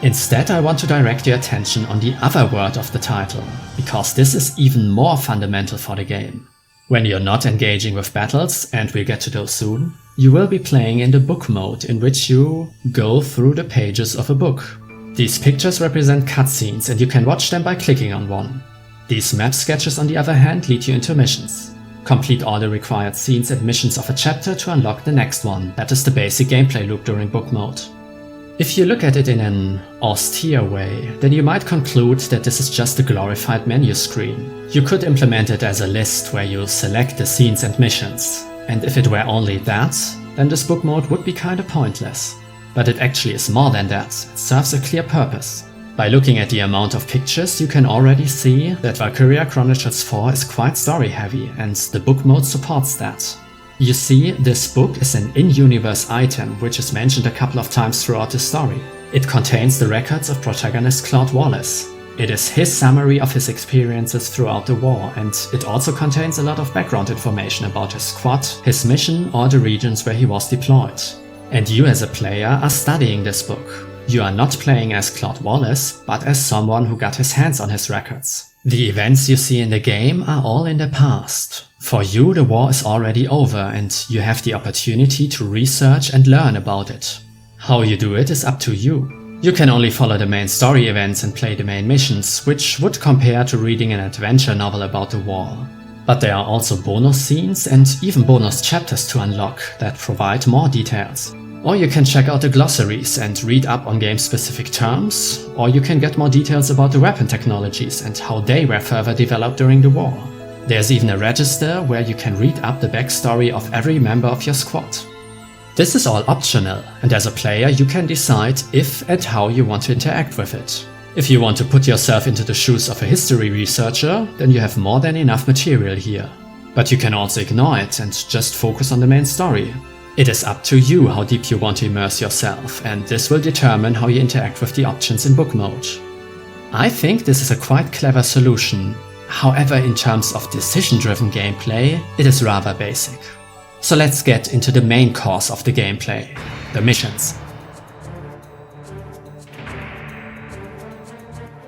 Instead, I want to direct your attention on the other word of the title, because this is even more fundamental for the game. When you're not engaging with battles, and we'll get to those soon, you will be playing in the book mode, in which you go through the pages of a book. These pictures represent cutscenes, and you can watch them by clicking on one. These map sketches, on the other hand, lead you into missions. Complete all the required scenes and missions of a chapter to unlock the next one. That is the basic gameplay loop during book mode. If you look at it in an austere way, then you might conclude that this is just a glorified menu screen. You could implement it as a list where you select the scenes and missions. And if it were only that, then this book mode would be kinda pointless. But it actually is more than that. It serves a clear purpose. By looking at the amount of pictures, you can already see that Valkyria Chronicles 4 is quite story heavy, and the book mode supports that. You see, this book is an in-universe item, which is mentioned a couple of times throughout the story. It contains the records of protagonist Claude Wallace. It is his summary of his experiences throughout the war, and it also contains a lot of background information about his squad, his mission, or the regions where he was deployed. And you as a player are studying this book. You are not playing as Claude Wallace, but as someone who got his hands on his records. The events you see in the game are all in the past. For you, the war is already over and you have the opportunity to research and learn about it. How you do it is up to you. You can only follow the main story events and play the main missions, which would compare to reading an adventure novel about the war. But there are also bonus scenes and even bonus chapters to unlock that provide more details. Or you can check out the glossaries and read up on game-specific terms, or you can get more details about the weapon technologies and how they were further developed during the war. There's even a register where you can read up the backstory of every member of your squad. This is all optional, and as a player you can decide if and how you want to interact with it. If you want to put yourself into the shoes of a history researcher, then you have more than enough material here. But you can also ignore it and just focus on the main story. It is up to you how deep you want to immerse yourself, and this will determine how you interact with the options in book mode. I think this is a quite clever solution. However, in terms of decision-driven gameplay, it is rather basic. So let's get into the main course of the gameplay, the missions.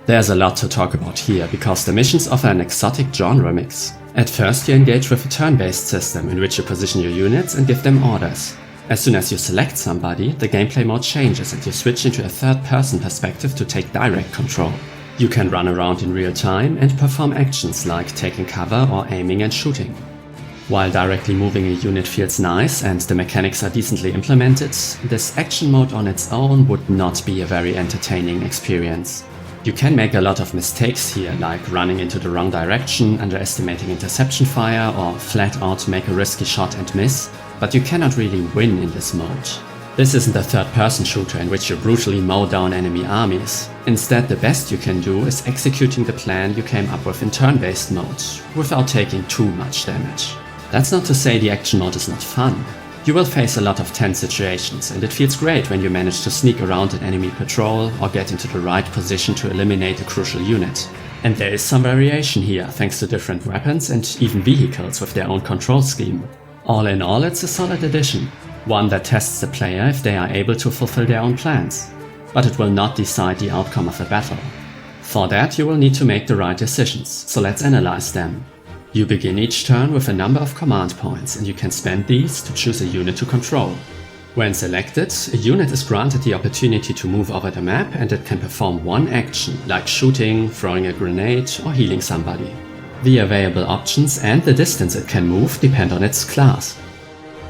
There's a lot to talk about here, because the missions offer an exotic genre mix. At first you engage with a turn-based system in which you position your units and give them orders. As soon as you select somebody, the gameplay mode changes and you switch into a third-person perspective to take direct control. You can run around in real time and perform actions like taking cover or aiming and shooting. While directly moving a unit feels nice and the mechanics are decently implemented, this action mode on its own would not be a very entertaining experience. You can make a lot of mistakes here, like running into the wrong direction, underestimating interception fire, or flat out make a risky shot and miss, but you cannot really win in this mode. This isn't a third-person shooter in which you brutally mow down enemy armies. Instead, the best you can do is executing the plan you came up with in turn-based mode, without taking too much damage. That's not to say the action mode is not fun. You will face a lot of tense situations, and it feels great when you manage to sneak around an enemy patrol or get into the right position to eliminate a crucial unit. And there is some variation here, thanks to different weapons and even vehicles with their own control scheme. All in all, it's a solid addition, one that tests the player if they are able to fulfill their own plans. But it will not decide the outcome of a battle. For that, you will need to make the right decisions, so let's analyze them. You begin each turn with a number of command points, and you can spend these to choose a unit to control. When selected, a unit is granted the opportunity to move over the map, and it can perform one action, like shooting, throwing a grenade, or healing somebody. The available options and the distance it can move depend on its class.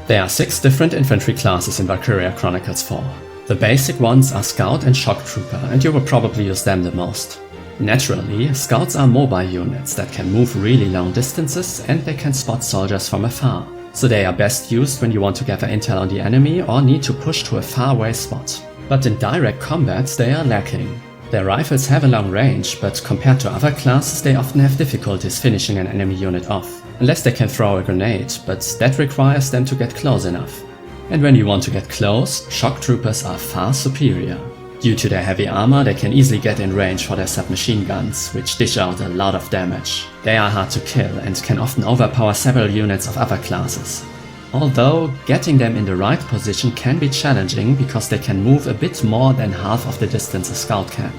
There are 6 different infantry classes in Valkyria Chronicles 4. The basic ones are Scout and Shock Trooper, and you will probably use them the most. Naturally, Scouts are mobile units that can move really long distances and they can spot soldiers from afar, so they are best used when you want to gather intel on the enemy or need to push to a faraway spot. But in direct combat they are lacking. Their rifles have a long range, but compared to other classes they often have difficulties finishing an enemy unit off, unless they can throw a grenade, but that requires them to get close enough. And when you want to get close, Shock Troopers are far superior. Due to their heavy armor, they can easily get in range for their submachine guns, which dish out a lot of damage. They are hard to kill and can often overpower several units of other classes. Although, getting them in the right position can be challenging because they can move a bit more than half of the distance a Scout can.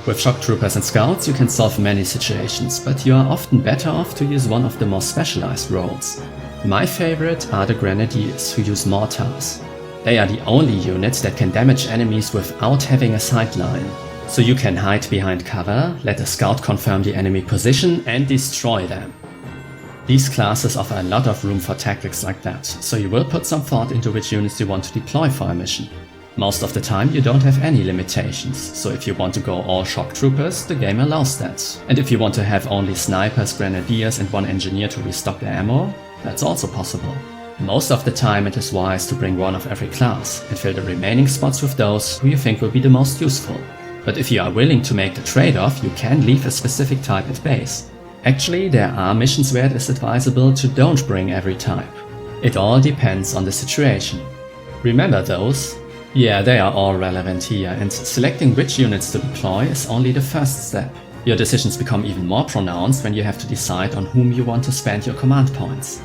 With Shock Troopers and Scouts you can solve many situations, but you are often better off to use one of the more specialized roles. My favorite are the Grenadiers, who use mortars. They are the only unit that can damage enemies without having a sideline. So you can hide behind cover, let a scout confirm the enemy position and destroy them. These classes offer a lot of room for tactics like that, so you will put some thought into which units you want to deploy for a mission. Most of the time you don't have any limitations, so if you want to go all Shock Troopers, the game allows that. And if you want to have only Snipers, Grenadiers and one Engineer to restock their ammo, that's also possible. Most of the time it is wise to bring one of every class and fill the remaining spots with those who you think will be the most useful. But if you are willing to make the trade-off, you can leave a specific type at base. Actually, there are missions where it is advisable to don't bring every type. It all depends on the situation. Remember those? Yeah, they are all relevant here, and selecting which units to deploy is only the first step. Your decisions become even more pronounced when you have to decide on whom you want to spend your command points.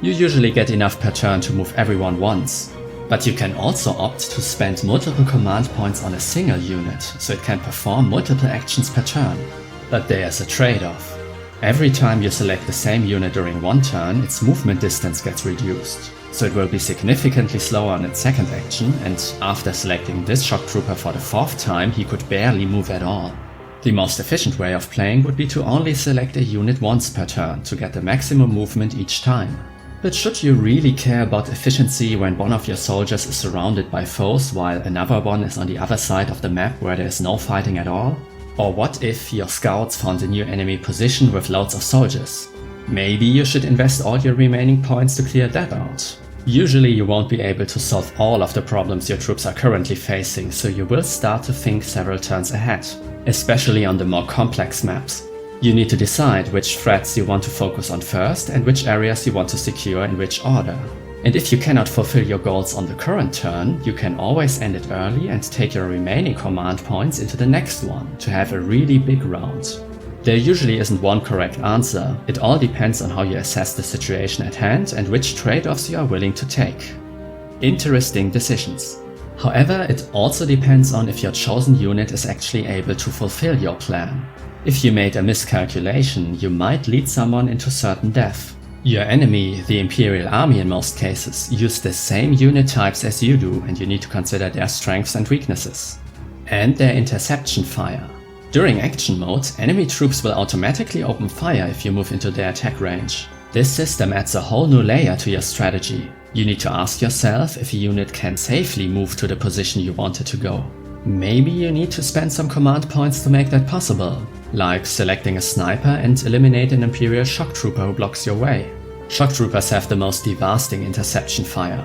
You usually get enough per turn to move everyone once, but you can also opt to spend multiple command points on a single unit, so it can perform multiple actions per turn. But there's a trade-off. Every time you select the same unit during one turn, its movement distance gets reduced. So it will be significantly slower on its second action, and after selecting this shock trooper for the 4th time, he could barely move at all. The most efficient way of playing would be to only select a unit once per turn to get the maximum movement each time. But should you really care about efficiency when one of your soldiers is surrounded by foes while another one is on the other side of the map where there is no fighting at all? Or what if your scouts found a new enemy position with loads of soldiers? Maybe you should invest all your remaining points to clear that out. Usually you won't be able to solve all of the problems your troops are currently facing, so you will start to think several turns ahead, especially on the more complex maps. You need to decide which threats you want to focus on first and which areas you want to secure in which order. And if you cannot fulfill your goals on the current turn, you can always end it early and take your remaining command points into the next one to have a really big round. There usually isn't one correct answer, it all depends on how you assess the situation at hand and which trade-offs you are willing to take. Interesting decisions. However, it also depends on if your chosen unit is actually able to fulfill your plan. If you made a miscalculation, you might lead someone into certain death. Your enemy, the Imperial Army in most cases, use the same unit types as you do, and you need to consider their strengths and weaknesses. And their interception fire. During action mode, enemy troops will automatically open fire if you move into their attack range. This system adds a whole new layer to your strategy. You need to ask yourself if a unit can safely move to the position you want it to go. Maybe you need to spend some command points to make that possible, like selecting a sniper and eliminate an Imperial shock trooper who blocks your way. Shock troopers have the most devastating interception fire.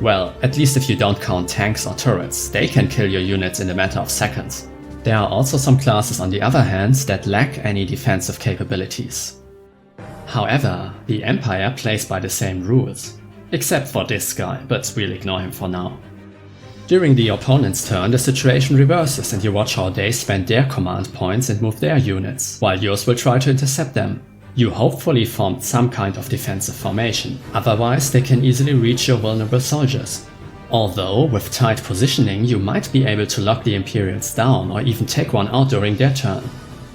Well, at least if you don't count tanks or turrets, they can kill your units in a matter of seconds. There are also some classes on the other hand that lack any defensive capabilities. However, the Empire plays by the same rules. Except for this guy, but we'll ignore him for now. During the opponent's turn, the situation reverses and you watch how they spend their command points and move their units, while yours will try to intercept them. You hopefully formed some kind of defensive formation, otherwise they can easily reach your vulnerable soldiers. Although, with tight positioning, you might be able to lock the Imperials down or even take one out during their turn.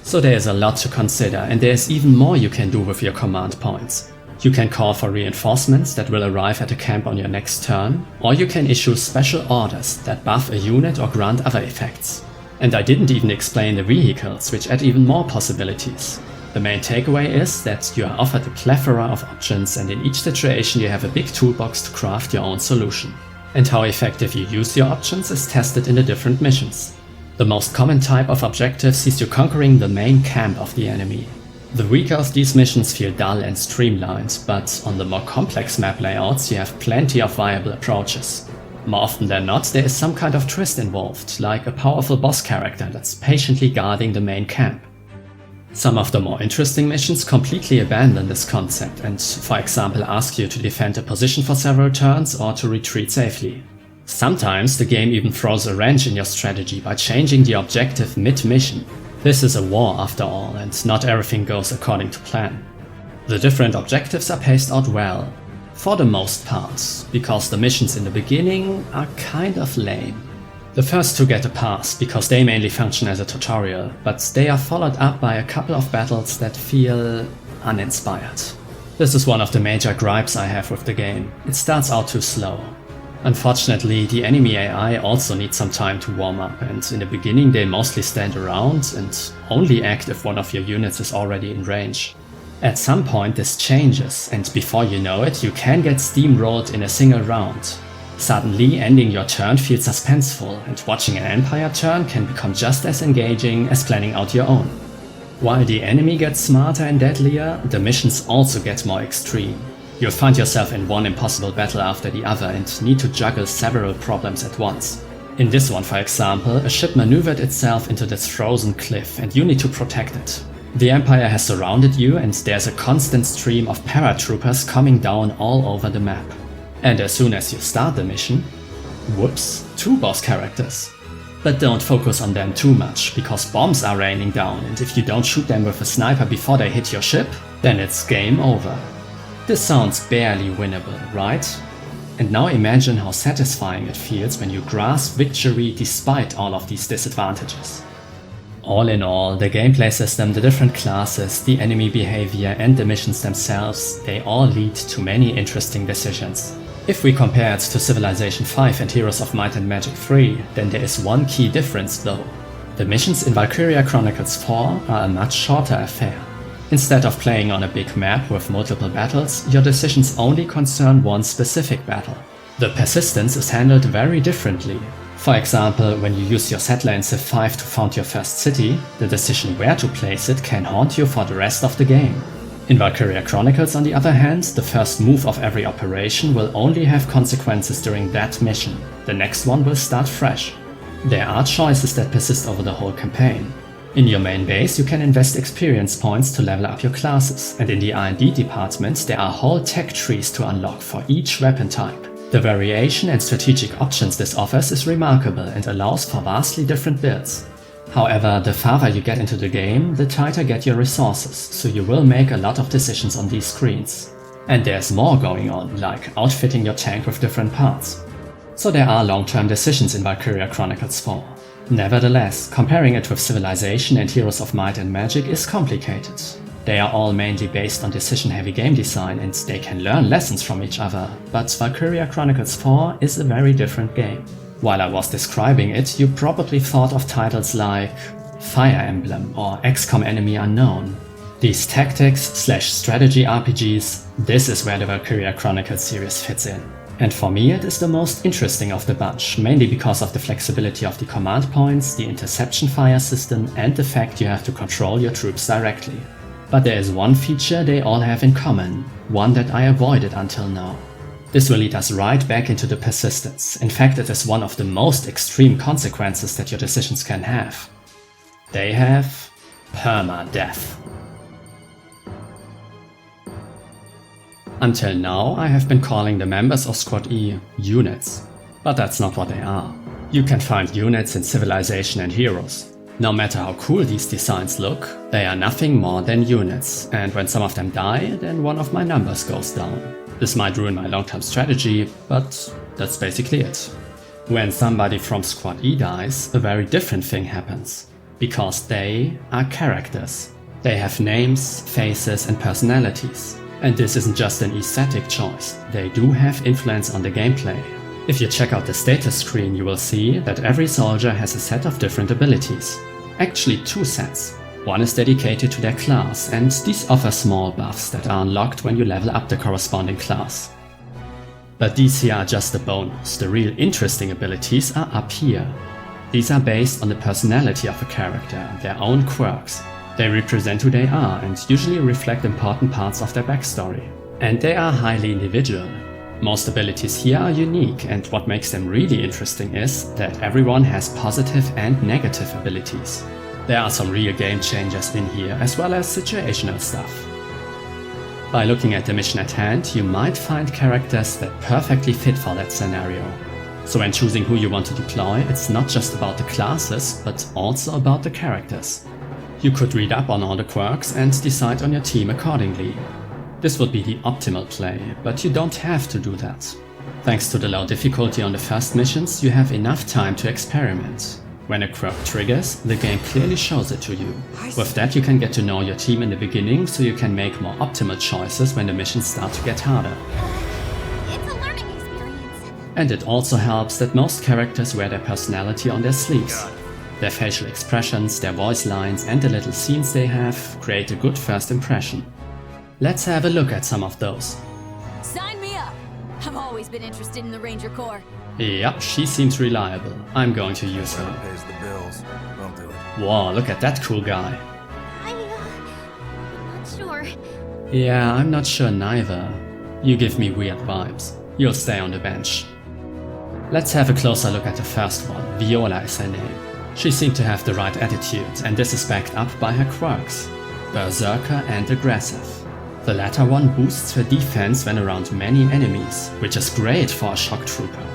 So there is a lot to consider, and there is even more you can do with your command points. You can call for reinforcements that will arrive at a camp on your next turn, or you can issue special orders that buff a unit or grant other effects. And I didn't even explain the vehicles, which add even more possibilities. The main takeaway is that you are offered a plethora of options, and in each situation you have a big toolbox to craft your own solution. And how effective you use your options is tested in the different missions. The most common type of objective sees you conquering the main camp of the enemy. The weaker of these missions feel dull and streamlined, but on the more complex map layouts you have plenty of viable approaches. More often than not, there is some kind of twist involved, like a powerful boss character that's patiently guarding the main camp. Some of the more interesting missions completely abandon this concept and, for example, ask you to defend a position for several turns or to retreat safely. Sometimes the game even throws a wrench in your strategy by changing the objective mid-mission. This is a war after all, and not everything goes according to plan. The different objectives are paced out well, for the most part, because the missions in the beginning are kind of lame. The first two get a pass, because they mainly function as a tutorial, but they are followed up by a couple of battles that feel uninspired. This is one of the major gripes I have with the game. It starts out too slow. Unfortunately, the enemy AI also needs some time to warm up, and in the beginning they mostly stand around and only act if one of your units is already in range. At some point this changes, and before you know it, you can get steamrolled in a single round. Suddenly, ending your turn feels suspenseful, and watching an Empire turn can become just as engaging as planning out your own. While the enemy gets smarter and deadlier, the missions also get more extreme. You'll find yourself in one impossible battle after the other and need to juggle several problems at once. In this one, for example, a ship maneuvered itself into this frozen cliff and you need to protect it. The Empire has surrounded you and there's a constant stream of paratroopers coming down all over the map. And as soon as you start the mission, whoops, 2 boss characters. But don't focus on them too much, because bombs are raining down, and if you don't shoot them with a sniper before they hit your ship, then it's game over. This sounds barely winnable, right? And now imagine how satisfying it feels when you grasp victory despite all of these disadvantages. All in all, the gameplay system, the different classes, the enemy behavior and the missions themselves, they all lead to many interesting decisions. If we compare it to Civilization 5 and Heroes of Might and Magic 3, then there is one key difference though. The missions in Valkyria Chronicles 4 are a much shorter affair. Instead of playing on a big map with multiple battles, your decisions only concern one specific battle. The persistence is handled very differently. For example, when you use your settler in Civ 5 to found your first city, the decision where to place it can haunt you for the rest of the game. In Valkyria Chronicles, on the other hand, the first move of every operation will only have consequences during that mission. The next one will start fresh. There are choices that persist over the whole campaign. In your main base, you can invest experience points to level up your classes, and in the R&D department, there are whole tech trees to unlock for each weapon type. The variation and strategic options this offers is remarkable and allows for vastly different builds. However, the farther you get into the game, the tighter get your resources, so you will make a lot of decisions on these screens. And there's more going on, like outfitting your tank with different parts. So there are long-term decisions in Valkyria Chronicles 4. Nevertheless, comparing it with Civilization and Heroes of Might and Magic is complicated. They are all mainly based on decision-heavy game design and they can learn lessons from each other, but Valkyria Chronicles 4 is a very different game. While I was describing it, you probably thought of titles like Fire Emblem or XCOM Enemy Unknown. These tactics/strategy RPGs, this is where the Valkyria Chronicles series fits in. And for me it is the most interesting of the bunch, mainly because of the flexibility of the command points, the interception fire system and the fact you have to control your troops directly. But there is one feature they all have in common, one that I avoided until now. This will lead us right back into the persistence. In fact, it is one of the most extreme consequences that your decisions can have. They have Perma Death. Until now, I have been calling the members of Squad E units, but that's not what they are. You can find units in Civilization and Heroes. No matter how cool these designs look, they are nothing more than units, and when some of them die, then one of my numbers goes down. This might ruin my long-term strategy, but that's basically it. When somebody from Squad E dies, a very different thing happens. Because they are characters. They have names, faces and personalities. And this isn't just an aesthetic choice, they do have influence on the gameplay. If you check out the status screen, you will see that every soldier has a set of different abilities. Actually 2 sets. One is dedicated to their class, and these offer small buffs that are unlocked when you level up the corresponding class. But these here are just a bonus, the real interesting abilities are up here. These are based on the personality of a character, their own quirks. They represent who they are and usually reflect important parts of their backstory. And they are highly individual. Most abilities here are unique, and what makes them really interesting is that everyone has positive and negative abilities. There are some real game changers in here, as well as situational stuff. By looking at the mission at hand, you might find characters that perfectly fit for that scenario. So when choosing who you want to deploy, it's not just about the classes, but also about the characters. You could read up on all the quirks and decide on your team accordingly. This would be the optimal play, but you don't have to do that. Thanks to the low difficulty on the first missions, you have enough time to experiment. When a quirk triggers, the game clearly shows it to you. With that you can get to know your team in the beginning, so you can make more optimal choices when the missions start to get harder. It's a learning experience. And it also helps that most characters wear their personality on their sleeves. Their facial expressions, their voice lines and the little scenes they have create a good first impression. Let's have a look at some of those. Sign me up! I've always been interested in the Ranger Corps. Yep, she seems reliable. I'm going to use her. Pays the bills. Don't do it. Whoa, look at that cool guy. I'm not sure. Yeah, I'm not sure neither. You give me weird vibes. You'll stay on the bench. Let's have a closer look at the first one. Viola is her name. She seemed to have the right attitude, and this is backed up by her quirks. Berserker and aggressive. The latter one boosts her defense when around many enemies, which is great for a shock trooper.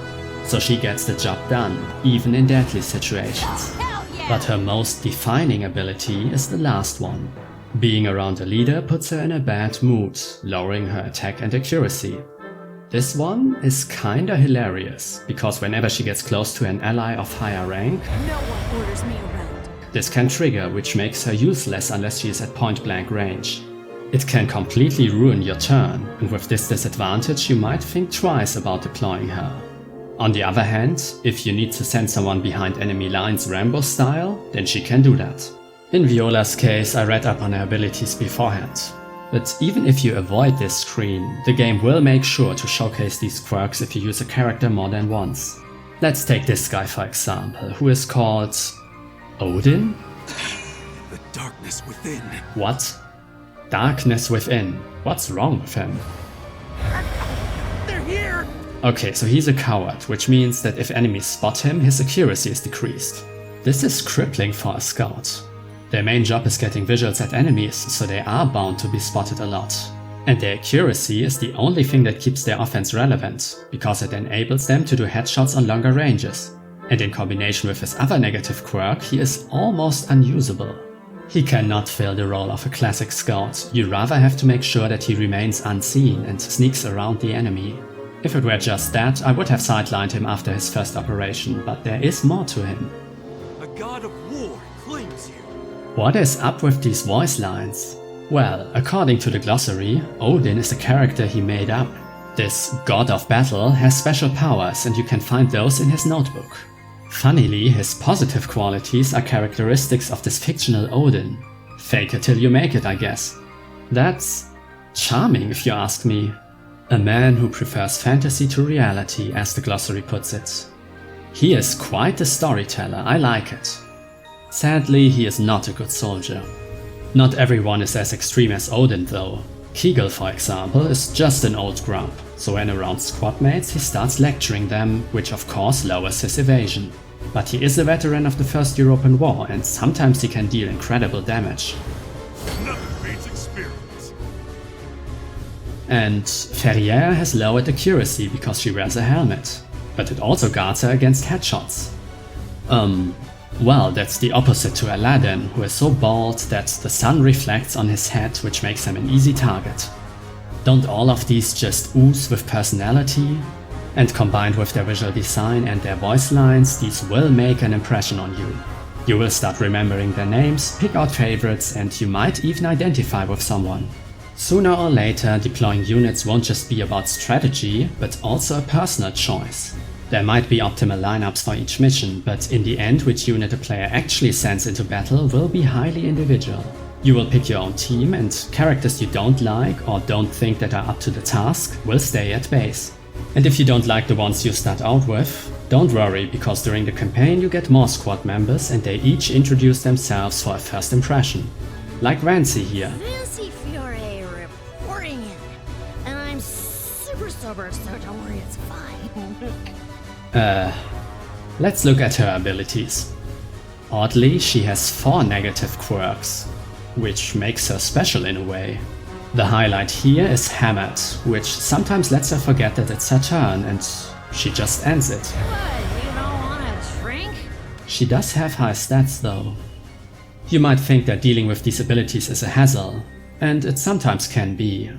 So she gets the job done, even in deadly situations. But her most defining ability is the last one. Being around a leader puts her in a bad mood, lowering her attack and accuracy. This one is kinda hilarious, because whenever she gets close to an ally of higher rank, No one orders me around. This can trigger, which makes her useless unless she is at point blank range. It can completely ruin your turn, and with this disadvantage you might think twice about deploying her. On the other hand, if you need to send someone behind enemy lines Rambo style, then she can do that. In Viola's case, I read up on her abilities beforehand. But even if you avoid this screen, the game will make sure to showcase these quirks if you use a character more than once. Let's take this guy for example, who is called Odin? The darkness within. What? Darkness within. What's wrong with him? They're here! Okay, so he's a coward, which means that if enemies spot him, his accuracy is decreased. This is crippling for a scout. Their main job is getting visuals at enemies, so they are bound to be spotted a lot. And their accuracy is the only thing that keeps their offense relevant, because it enables them to do headshots on longer ranges. And in combination with his other negative quirk, he is almost unusable. He cannot fill the role of a classic scout. You rather have to make sure that he remains unseen and sneaks around the enemy. If it were just that, I would have sidelined him after his first operation, but there is more to him. A god of war claims you. What is up with these voice lines? Well, according to the glossary, Odin is a character he made up. This god of battle has special powers and you can find those in his notebook. Funnily, his positive qualities are characteristics of this fictional Odin. Fake it till you make it, I guess. That's charming if you ask me. A man who prefers fantasy to reality, as the glossary puts it. He is quite the storyteller, I like it. Sadly, he is not a good soldier. Not everyone is as extreme as Odin though. Kegel, for example, is just an old grump, so when around squad mates he starts lecturing them, which of course lowers his evasion. But he is a veteran of the First European War and sometimes he can deal incredible damage. Nothing beats experience. And Ferrier has lowered accuracy because she wears a helmet, but it also guards her against headshots. Well, that's the opposite to Aladdin, who is so bald that the sun reflects on his head, which makes him an easy target. Don't all of these just ooze with personality? And combined with their visual design and their voice lines, these will make an impression on you. You will start remembering their names, pick out favorites, and you might even identify with someone. Sooner or later, deploying units won't just be about strategy, but also a personal choice. There might be optimal lineups for each mission, but in the end which unit a player actually sends into battle will be highly individual. You will pick your own team, and characters you don't like or don't think that are up to the task will stay at base. And if you don't like the ones you start out with, don't worry, because during the campaign you get more squad members and they each introduce themselves for a first impression. Like Rancy here. Nancy Fiore reporting in. And I'm super sober, so don't worry, it's fine. Let's look at her abilities. Oddly, she has 4 negative quirks, which makes her special in a way. The highlight here is Hammered, which sometimes lets her forget that it's her turn and she just ends it. What, you don't want a drink? She does have high stats though. You might think that dealing with these abilities is a hassle, and it sometimes can be.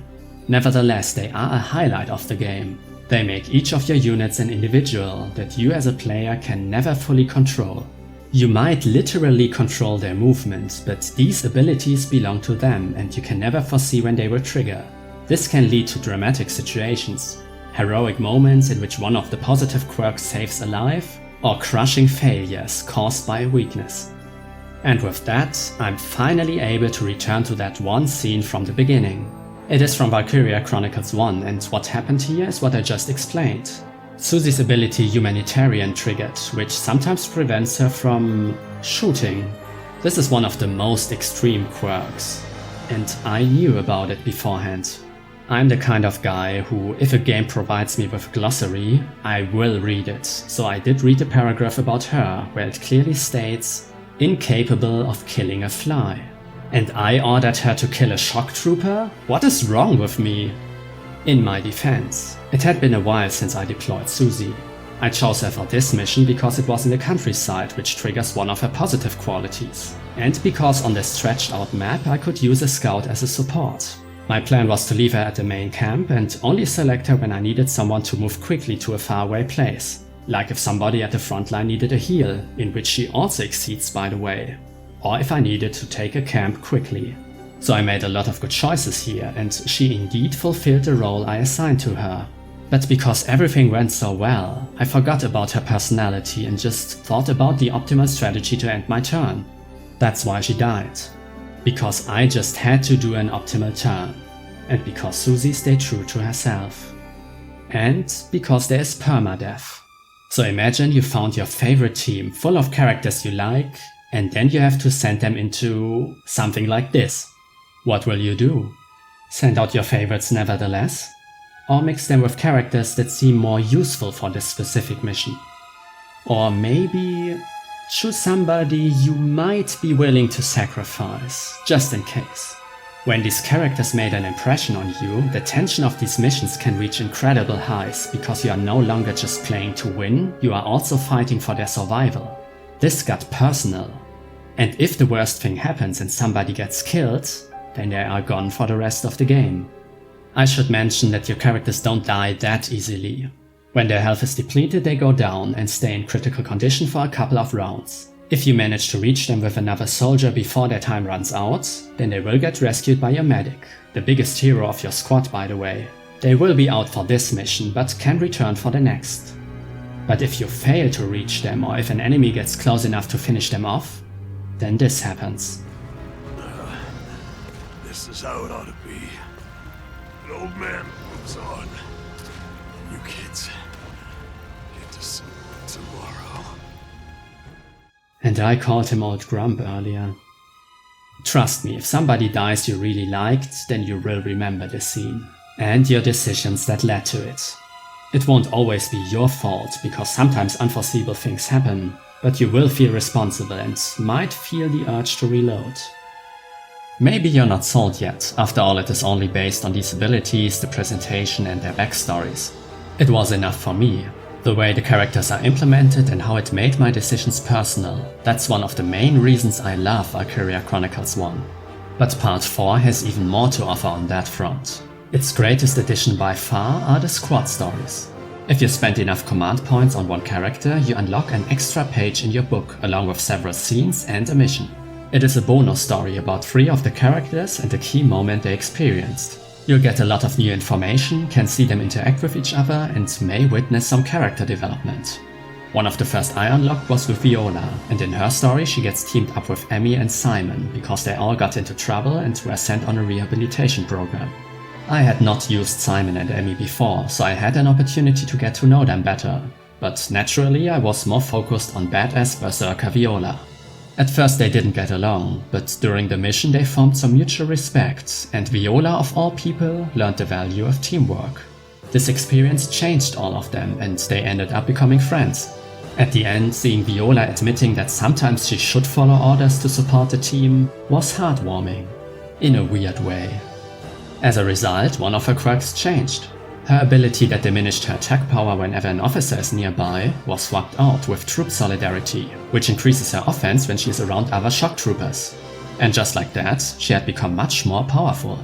Nevertheless, they are a highlight of the game. They make each of your units an individual that you as a player can never fully control. You might literally control their movement, but these abilities belong to them and you can never foresee when they will trigger. This can lead to dramatic situations, heroic moments in which one of the positive quirks saves a life, or crushing failures caused by a weakness. And with that, I'm finally able to return to that one scene from the beginning. It is from Valkyria Chronicles 1, and what happened here is what I just explained. Susie's ability Humanitarian triggered, which sometimes prevents her from shooting. This is one of the most extreme quirks, and I knew about it beforehand. I'm the kind of guy who, if a game provides me with a glossary, I will read it, so I did read a paragraph about her where it clearly states, incapable of killing a fly. And I ordered her to kill a shock trooper? What is wrong with me? In my defense, it had been a while since I deployed Susie. I chose her for this mission because it was in the countryside, which triggers one of her positive qualities. And because on this stretched out map I could use a scout as a support. My plan was to leave her at the main camp and only select her when I needed someone to move quickly to a faraway place. Like if somebody at the front line needed a heal, in which she also exceeds by the way. or if I needed to take a camp quickly. So I made a lot of good choices here, and she indeed fulfilled the role I assigned to her. But because everything went so well, I forgot about her personality and just thought about the optimal strategy to end my turn. That's why she died. Because I just had to do an optimal turn. And because Susie stayed true to herself. And because there is Perma Death. So imagine you found your favorite team full of characters you like, and then you have to send them into something like this. What will you do? Send out your favorites nevertheless? Or mix them with characters that seem more useful for this specific mission? Or maybe choose somebody you might be willing to sacrifice, just in case. When these characters made an impression on you, the tension of these missions can reach incredible highs because you are no longer just playing to win, you are also fighting for their survival. This got personal. And if the worst thing happens and somebody gets killed, then they are gone for the rest of the game. I should mention that your characters don't die that easily. When their health is depleted, they go down and stay in critical condition for a couple of rounds. If you manage to reach them with another soldier before their time runs out, then they will get rescued by your medic, the biggest hero of your squad by the way. They will be out for this mission, but can return for the next. But if you fail to reach them, or if an enemy gets close enough to finish them off, then this happens. This is how it ought to be. An old man moves on. You kids get to see tomorrow. And I called him Old Grump earlier. Trust me, if somebody dies you really liked, then you will remember the scene. And your decisions that led to it. It won't always be your fault, because sometimes unforeseeable things happen, but you will feel responsible and might feel the urge to reload. Maybe you're not sold yet, after all it is only based on these abilities, the presentation and their backstories. It was enough for me. The way the characters are implemented and how it made my decisions personal, that's one of the main reasons I love Valkyria Chronicles 1. But part 4 has even more to offer on that front. Its greatest addition by far are the squad stories. If you spend enough command points on one character, you unlock an extra page in your book along with several scenes and a mission. It is a bonus story about 3 of the characters and the key moment they experienced. You'll get a lot of new information, can see them interact with each other, and may witness some character development. One of the first I unlocked was with Viola, and in her story she gets teamed up with Emmy and Simon because they all got into trouble and were sent on a rehabilitation program. I had not used Simon and Emmy before, so I had an opportunity to get to know them better, but naturally I was more focused on badass berserker Viola. At first they didn't get along, but during the mission they formed some mutual respect, and Viola of all people learned the value of teamwork. This experience changed all of them, and they ended up becoming friends. At the end, seeing Viola admitting that sometimes she should follow orders to support the team was heartwarming, in a weird way. As a result, one of her quirks changed. Her ability that diminished her attack power whenever an officer is nearby was swapped out with troop solidarity, which increases her offense when she is around other shock troopers. And just like that, she had become much more powerful.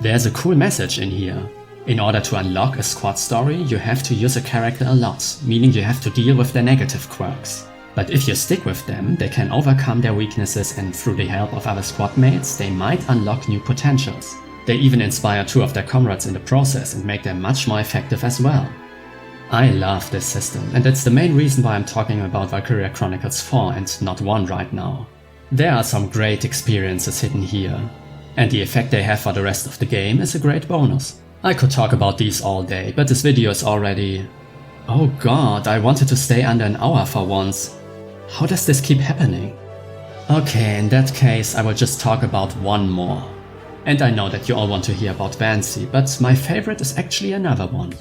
There's a cool message in here. In order to unlock a squad story, you have to use a character a lot, meaning you have to deal with their negative quirks. But if you stick with them, they can overcome their weaknesses, and through the help of other squad mates, they might unlock new potentials. They even inspire 2 of their comrades in the process and make them much more effective as well. I love this system, and it's the main reason why I'm talking about Valkyria Chronicles 4 and not 1 right now. There are some great experiences hidden here, and the effect they have for the rest of the game is a great bonus. I could talk about these all day, but this video is already... Oh god, I wanted to stay under an hour for once. How does this keep happening? Okay, in that case I will just talk about one more. And I know that you all want to hear about Vancy, but my favorite is actually another one.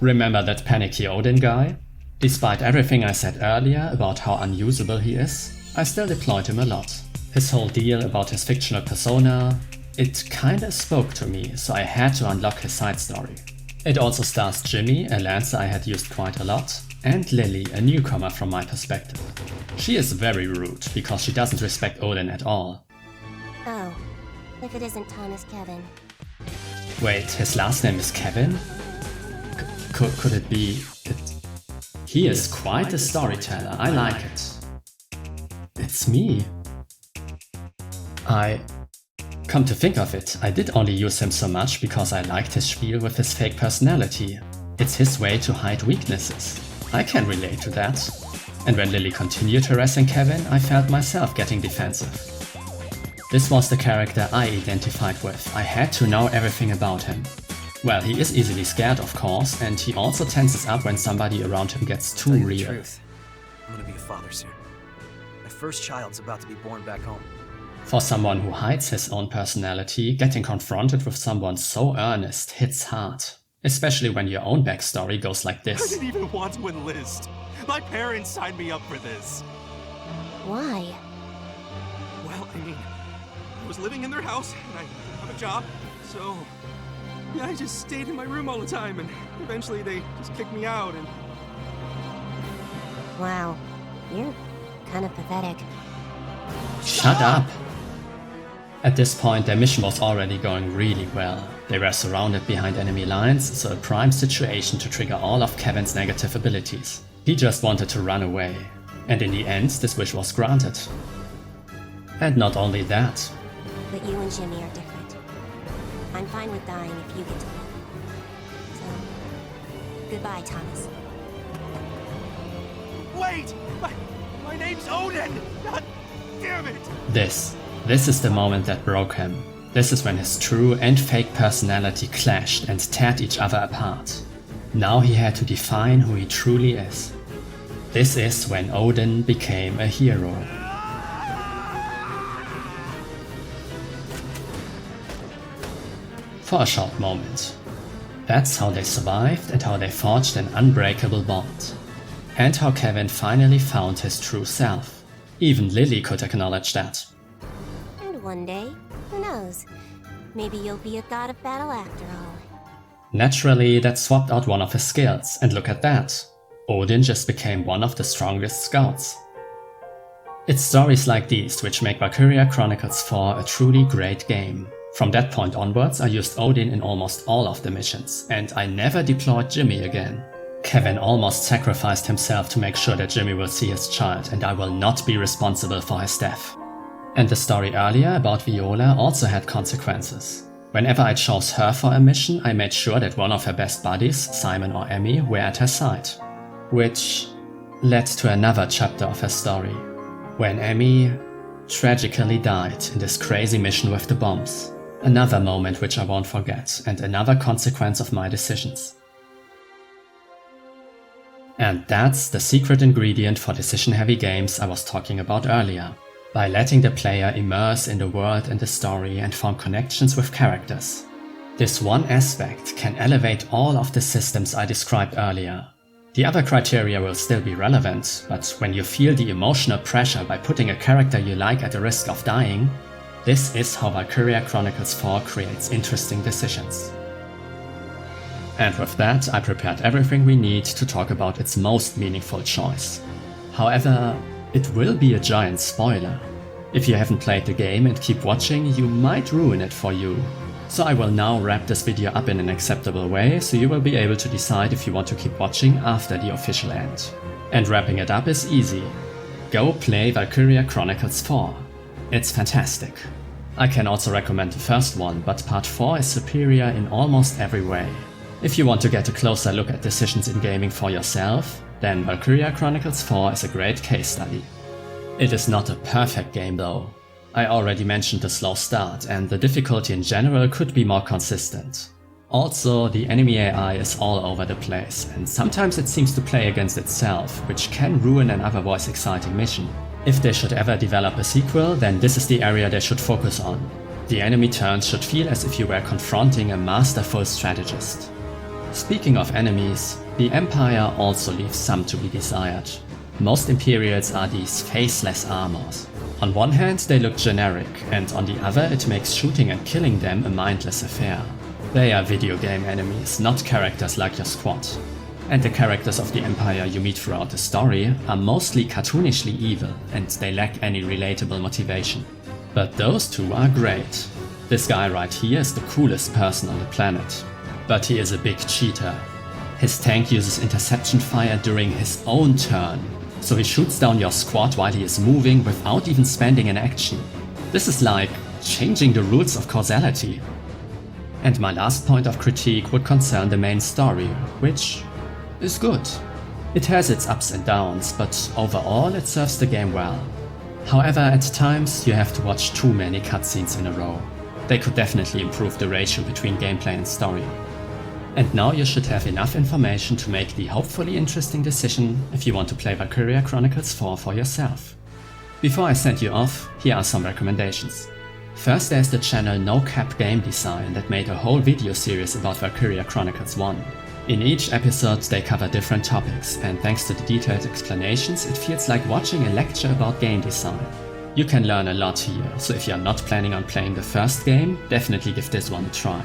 Remember that panicky Odin guy? Despite everything I said earlier about how unusable he is, I still deployed him a lot. His whole deal about his fictional persona, it kinda spoke to me, so I had to unlock his side story. It also stars Jimmy, a lancer I had used quite a lot, and Lily, a newcomer from my perspective. She is very rude, because she doesn't respect Odin at all. Oh, if it isn't Thomas Kevin. Wait, his last name is Kevin? Could it be... He is quite a storyteller, I like it. It's me. Come to think of it, I did only use him so much because I liked his spiel with his fake personality. It's his way to hide weaknesses. I can relate to that. And when Lily continued harassing Kevin, I felt myself getting defensive. This was the character I identified with. I had to know everything about him. Well, he is easily scared, of course, and he also tenses up when somebody around him gets too real. The truth. I'm gonna be a father soon. My first child's about to be born back home. For someone who hides his own personality, getting confronted with someone so earnest hits hard. Especially when your own backstory goes like I this. didn't even want to enlist. My parents signed me up for this. Why? Well, I mean, I was living in their house and I didn't have a job, so yeah, I just stayed in my room all the time, and eventually they just kicked me out. And Wow. You're kind of pathetic. Shut up! At this point, their mission was already going really well. They were surrounded behind enemy lines, so a prime situation to trigger all of Kevin's negative abilities. He just wanted to run away. And in the end, this wish was granted. And not only that. But you and Jimmy are different. I'm fine with dying if you get to live. So, goodbye, Thomas. wait! My name's Odin! God damn it! This is the moment that broke him. This is when his true and fake personality clashed and teared each other apart. Now he had to define who he truly is. This is when Odin became a hero. For a short moment. That's how they survived and how they forged an unbreakable bond. And how Kevin finally found his true self. Even Lily could acknowledge that. And one day, who knows? Maybe you'll be a god of battle after all. Naturally, that swapped out one of his skills, and look at that. Odin just became one of the strongest scouts. It's stories like these which make Valkyria Chronicles 4 a truly great game. From that point onwards, I used Odin in almost all of the missions, and I never deployed Jimmy again. Kevin almost sacrificed himself to make sure that Jimmy will see his child, and I will not be responsible for his death. And the story earlier about Viola also had consequences. Whenever I chose her for a mission, I made sure that one of her best buddies, Simon or Emmy, were at her side. Which led to another chapter of her story, when Emmy tragically died in this crazy mission with the bombs. Another moment which I won't forget, and another consequence of my decisions. And that's the secret ingredient for decision-heavy games I was talking about earlier. By letting the player immerse in the world and the story and form connections with characters. This one aspect can elevate all of the systems I described earlier. The other criteria will still be relevant, but when you feel the emotional pressure by putting a character you like at the risk of dying, this is how Valkyria Chronicles 4 creates interesting decisions. And with that, I prepared everything we need to talk about its most meaningful choice. However, it will be a giant spoiler. If you haven't played the game and keep watching, you might ruin it for you. So I will now wrap this video up in an acceptable way, so you will be able to decide if you want to keep watching after the official end. And wrapping it up is easy. Go play Valkyria Chronicles 4. It's fantastic. I can also recommend the first one, but part 4 is superior in almost every way. If you want to get a closer look at decisions in gaming for yourself, then Valkyria Chronicles 4 is a great case study. It is not a perfect game though. I already mentioned the slow start, and the difficulty in general could be more consistent. Also, the enemy AI is all over the place, and sometimes it seems to play against itself, which can ruin an otherwise exciting mission. If they should ever develop a sequel, then this is the area they should focus on. The enemy turns should feel as if you were confronting a masterful strategist. Speaking of enemies, the Empire also leaves some to be desired. Most Imperials are these faceless armors. On one hand they look generic, and on the other it makes shooting and killing them a mindless affair. They are video game enemies, not characters like your squad. And the characters of the Empire you meet throughout the story are mostly cartoonishly evil, and they lack any relatable motivation. But those two are great. This guy right here is the coolest person on the planet. But he is a big cheater. His tank uses interception fire during his own turn, so he shoots down your squad while he is moving without even spending an action. This is like changing the rules of causality. And my last point of critique would concern the main story, which is good. It has its ups and downs, but overall it serves the game well. However, at times you have to watch too many cutscenes in a row. They could definitely improve the ratio between gameplay and story. And now you should have enough information to make the hopefully interesting decision if you want to play Valkyria Chronicles 4 for yourself. Before I send you off, here are some recommendations. First, there's the channel No Cap Game Design that made a whole video series about Valkyria Chronicles 1. In each episode they cover different topics, and thanks to the detailed explanations it feels like watching a lecture about game design. You can learn a lot here, so if you're not planning on playing the first game, definitely give this one a try.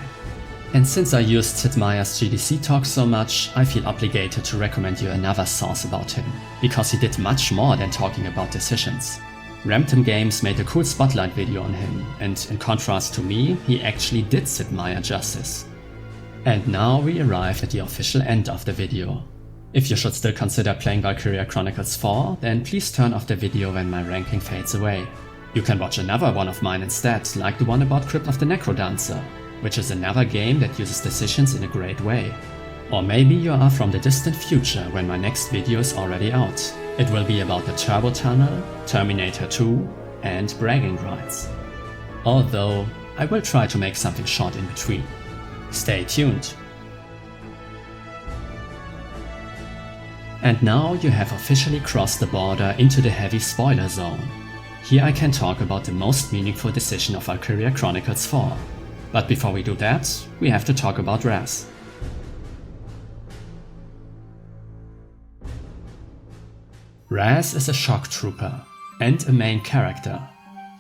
And since I used Sid Meier's GDC talk so much, I feel obligated to recommend you another source about him, because he did much more than talking about decisions. Ramtom Games made a cool spotlight video on him, and in contrast to me, he actually did Sid Meier justice. And now we arrive at the official end of the video. If you should still consider playing Valkyria Chronicles 4, then please turn off the video when my ranking fades away. You can watch another one of mine instead, like the one about Crypt of the Necrodancer, which is another game that uses decisions in a great way. Or maybe you are from the distant future when my next video is already out. It will be about the Turbo Tunnel, Terminator 2 and bragging rights. Although, I will try to make something short in between. Stay tuned! And now you have officially crossed the border into the heavy spoiler zone. Here I can talk about the most meaningful decision of Valkyria Chronicles 4. But before we do that, we have to talk about Raz. Raz is a shock trooper and a main character.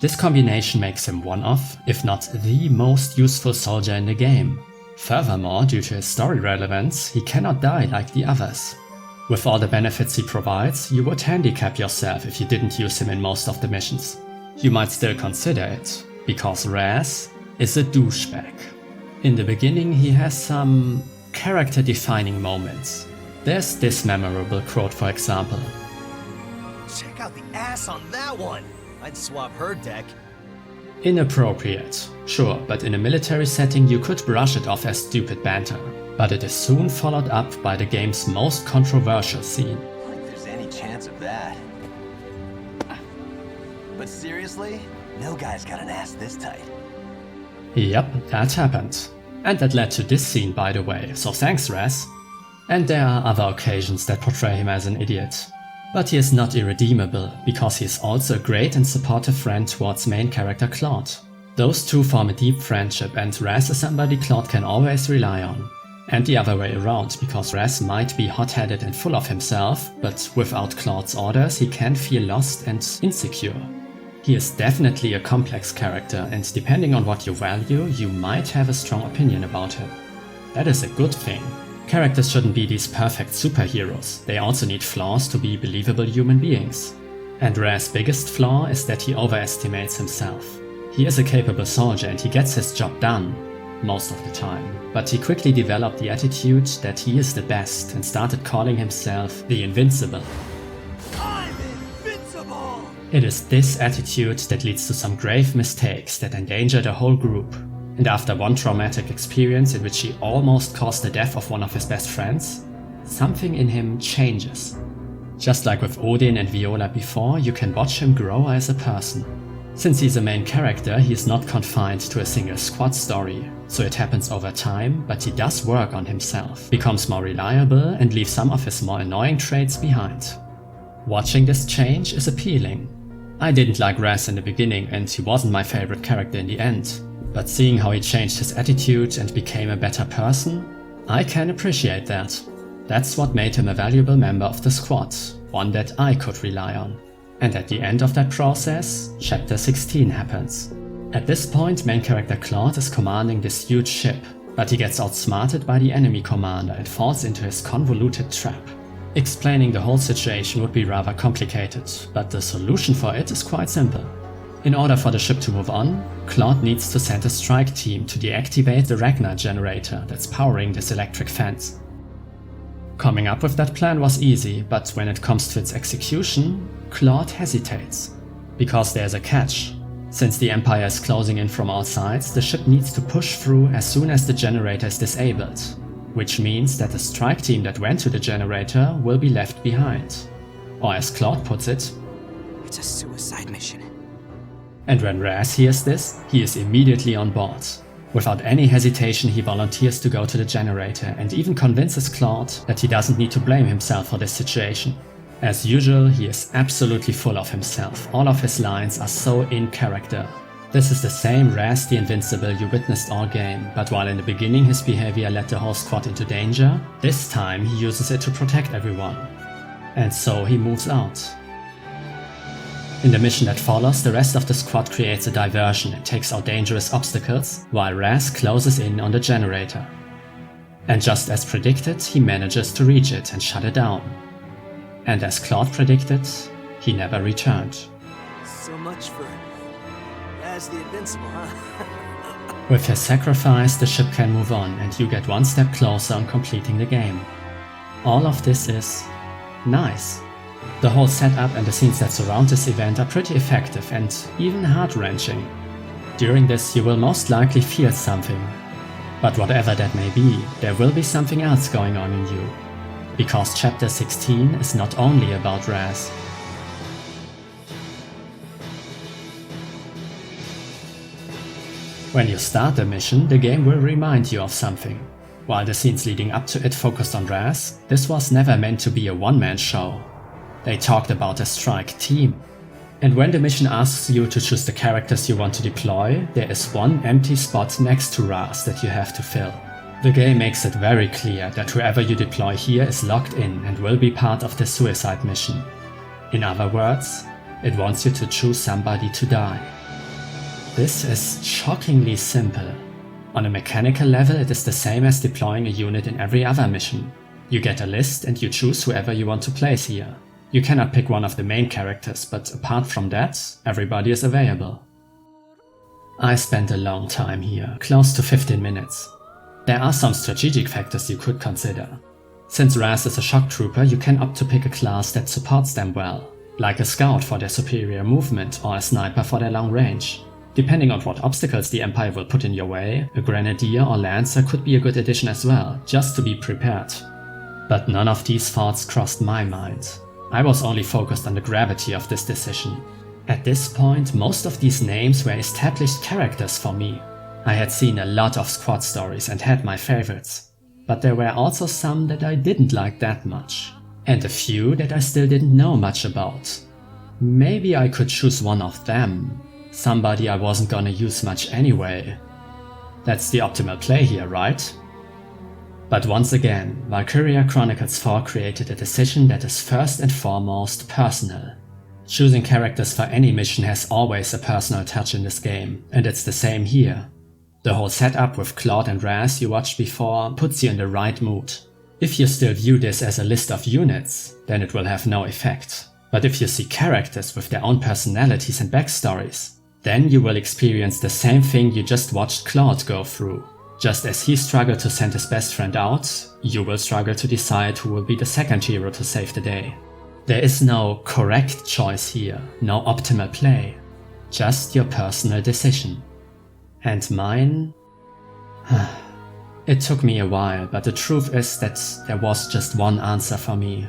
This combination makes him one of, if not the most useful soldier in the game. Furthermore, due to his story relevance, he cannot die like the others. With all the benefits he provides, you would handicap yourself if you didn't use him in most of the missions. You might still consider it, because Raz is a douchebag. In the beginning he has some character-defining moments. There's this memorable quote, for example. Check out the ass on that one! I'd swap her deck. Inappropriate, sure, but in a military setting you could brush it off as stupid banter. But it is soon followed up by the game's most controversial scene. Like there's any chance of that. But seriously? No guy's got an ass this tight. Yep, that happened. And that led to this scene, by the way, so thanks, Raz. And there are other occasions that portray him as an idiot. But he is not irredeemable, because he is also a great and supportive friend towards main character Claude. Those two form a deep friendship, and Raz is somebody Claude can always rely on. And the other way around, because Raz might be hot-headed and full of himself, but without Claude's orders he can feel lost and insecure. He is definitely a complex character, and depending on what you value, you might have a strong opinion about him. That is a good thing. Characters shouldn't be these perfect superheroes, they also need flaws to be believable human beings. And Raz's biggest flaw is that he overestimates himself. He is a capable soldier and he gets his job done, most of the time, but he quickly developed the attitude that he is the best and started calling himself the Invincible. I'm invincible! It is this attitude that leads to some grave mistakes that endanger the whole group. And after one traumatic experience in which he almost caused the death of one of his best friends, something in him changes. Just like with Odin and Viola before, you can watch him grow as a person. Since he's a main character, he is not confined to a single squad story, so it happens over time, but he does work on himself, becomes more reliable and leaves some of his more annoying traits behind. Watching this change is appealing. I didn't like Raz in the beginning and he wasn't my favorite character in the end. But seeing how he changed his attitude and became a better person, I can appreciate that. That's what made him a valuable member of the squad, one that I could rely on. And at the end of that process, Chapter 16 happens. At this point, main character Claude is commanding this huge ship, but he gets outsmarted by the enemy commander and falls into his convoluted trap. Explaining the whole situation would be rather complicated, but the solution for it is quite simple. In order for the ship to move on, Claude needs to send a strike team to deactivate the Ragnar generator that's powering this electric fence. Coming up with that plan was easy, but when it comes to its execution, Claude hesitates. Because there's a catch. Since the Empire is closing in from all sides, the ship needs to push through as soon as the generator is disabled, which means that the strike team that went to the generator will be left behind. Or as Claude puts it, It's a suicide mission. and when Raz hears this, he is immediately on board. Without any hesitation, he volunteers to go to the generator and even convinces Claude that he doesn't need to blame himself for this situation. As usual, he is absolutely full of himself. All of his lines are so in character. This is the same Raz the Invincible you witnessed all game, but while in the beginning his behavior led the whole squad into danger, this time he uses it to protect everyone. And so he moves out. In the mission that follows, the rest of the squad creates a diversion and takes out dangerous obstacles, while Raz closes in on the generator. And just as predicted, he manages to reach it and shut it down. And as Claude predicted, he never returned. So much for Raz the Invincible, huh? With his sacrifice, the ship can move on and you get one step closer on completing the game. All of this is nice. The whole setup and the scenes that surround this event are pretty effective and even heart-wrenching. During this you will most likely feel something. But whatever that may be, there will be something else going on in you. Because chapter 16 is not only about Raz. When you start the mission, the game will remind you of something. While the scenes leading up to it focused on Raz, this was never meant to be a one-man show. They talked about a strike team. And when the mission asks you to choose the characters you want to deploy, there is one empty spot next to Raz that you have to fill. The game makes it very clear that whoever you deploy here is locked in and will be part of the suicide mission. In other words, it wants you to choose somebody to die. This is shockingly simple. On a mechanical level, it is the same as deploying a unit in every other mission. You get a list and you choose whoever you want to place here. You cannot pick one of the main characters, but apart from that, everybody is available. I spent a long time here, close to 15 minutes. There are some strategic factors you could consider. Since Raz is a shock trooper, you can opt to pick a class that supports them well, like a scout for their superior movement or a sniper for their long range. Depending on what obstacles the Empire will put in your way, a grenadier or lancer could be a good addition as well, just to be prepared. But none of these thoughts crossed my mind. I was only focused on the gravity of this decision. At this point, most of these names were established characters for me. I had seen a lot of squad stories and had my favorites, but there were also some that I didn't like that much, and a few that I still didn't know much about. Maybe I could choose one of them, somebody I wasn't gonna use much anyway. That's the optimal play here, right? But once again, Valkyria Chronicles 4 created a decision that is first and foremost personal. Choosing characters for any mission has always a personal touch in this game, and it's the same here. The whole setup with Claude and Raz you watched before puts you in the right mood. If you still view this as a list of units, then it will have no effect. But if you see characters with their own personalities and backstories, then you will experience the same thing you just watched Claude go through. Just as he struggled to send his best friend out, you will struggle to decide who will be the second hero to save the day. There is no correct choice here, no optimal play, just your personal decision. And mine? It took me a while, but the truth is that there was just one answer for me.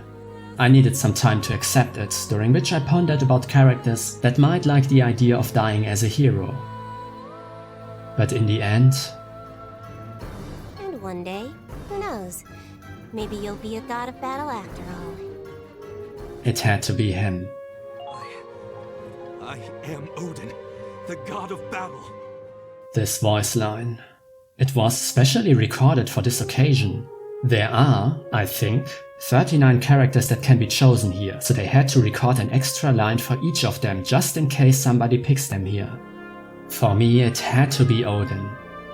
I needed some time to accept it, during which I pondered about characters that might like the idea of dying as a hero. But in the end... And one day, who knows? Maybe you'll be a god of battle after all. It had to be him. I am Odin, the god of battle. This voice line. It was specially recorded for this occasion. There are, I think, 39 characters that can be chosen here, so they had to record an extra line for each of them just in case somebody picks them here. For me, it had to be Odin.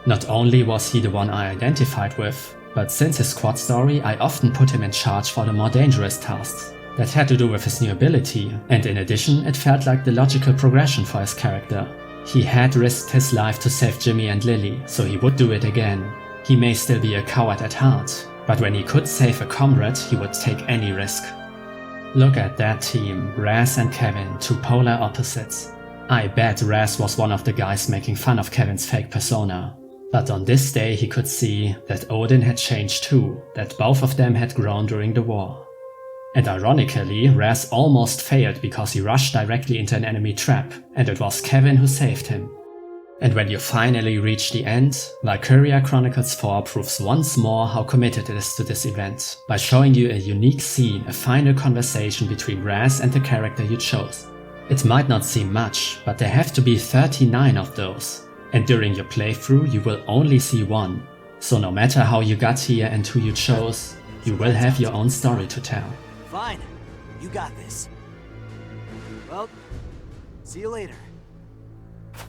Not only was he the one I identified with, but since his squad story, I often put him in charge for the more dangerous tasks. That had to do with his new ability, and in addition, it felt like the logical progression for his character. He had risked his life to save Jimmy and Lily, so he would do it again. He may still be a coward at heart, but when he could save a comrade, he would take any risk. Look at that team, Raz and Kevin, two polar opposites. I bet Raz was one of the guys making fun of Kevin's fake persona. But on this day he could see that Odin had changed too, that both of them had grown during the war. And ironically, Raz almost failed because he rushed directly into an enemy trap, and it was Kevin who saved him. And when you finally reach the end, Valkyria Chronicles 4 proves once more how committed it is to this event, by showing you a unique scene, a final conversation between Raz and the character you chose. It might not seem much, but there have to be 39 of those, and during your playthrough you will only see one. So no matter how you got here and who you chose, you will have your own story to tell. Fine. You got this. Well, see you later.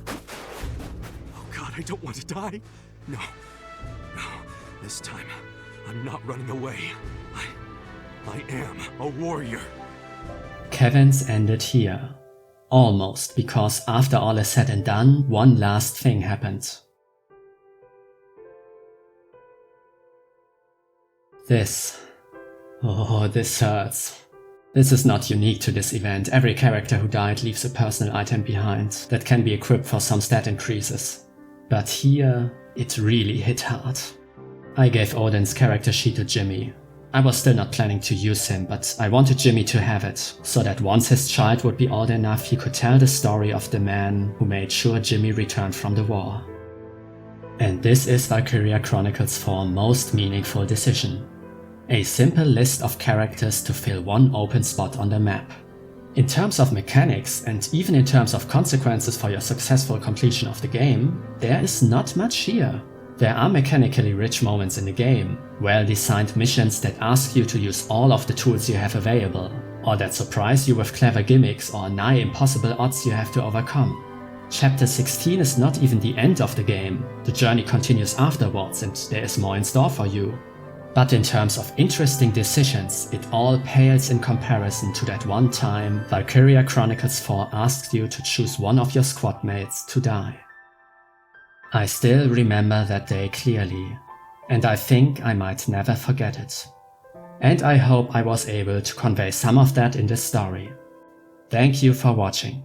Oh God, I don't want to die. No. This time, I'm not running away. I am a warrior. Kevin's ended here. Almost, because after all is said and done, one last thing happened. This hurts. This is not unique to this event. Every character who died leaves a personal item behind that can be equipped for some stat increases. But here, it really hit hard. I gave Odin's character sheet to Jimmy. I was still not planning to use him, but I wanted Jimmy to have it, so that once his child would be old enough, he could tell the story of the man who made sure Jimmy returned from the war. And this is Valkyria Chronicles 4's most meaningful decision. A simple list of characters to fill one open spot on the map. In terms of mechanics, and even in terms of consequences for your successful completion of the game, there is not much here. There are mechanically rich moments in the game, well-designed missions that ask you to use all of the tools you have available, or that surprise you with clever gimmicks or nigh impossible odds you have to overcome. Chapter 16 is not even the end of the game. The journey continues afterwards and there is more in store for you. But in terms of interesting decisions, it all pales in comparison to that one time Valkyria Chronicles 4 asked you to choose one of your squad mates to die. I still remember that day clearly, and I think I might never forget it. And I hope I was able to convey some of that in this story. Thank you for watching.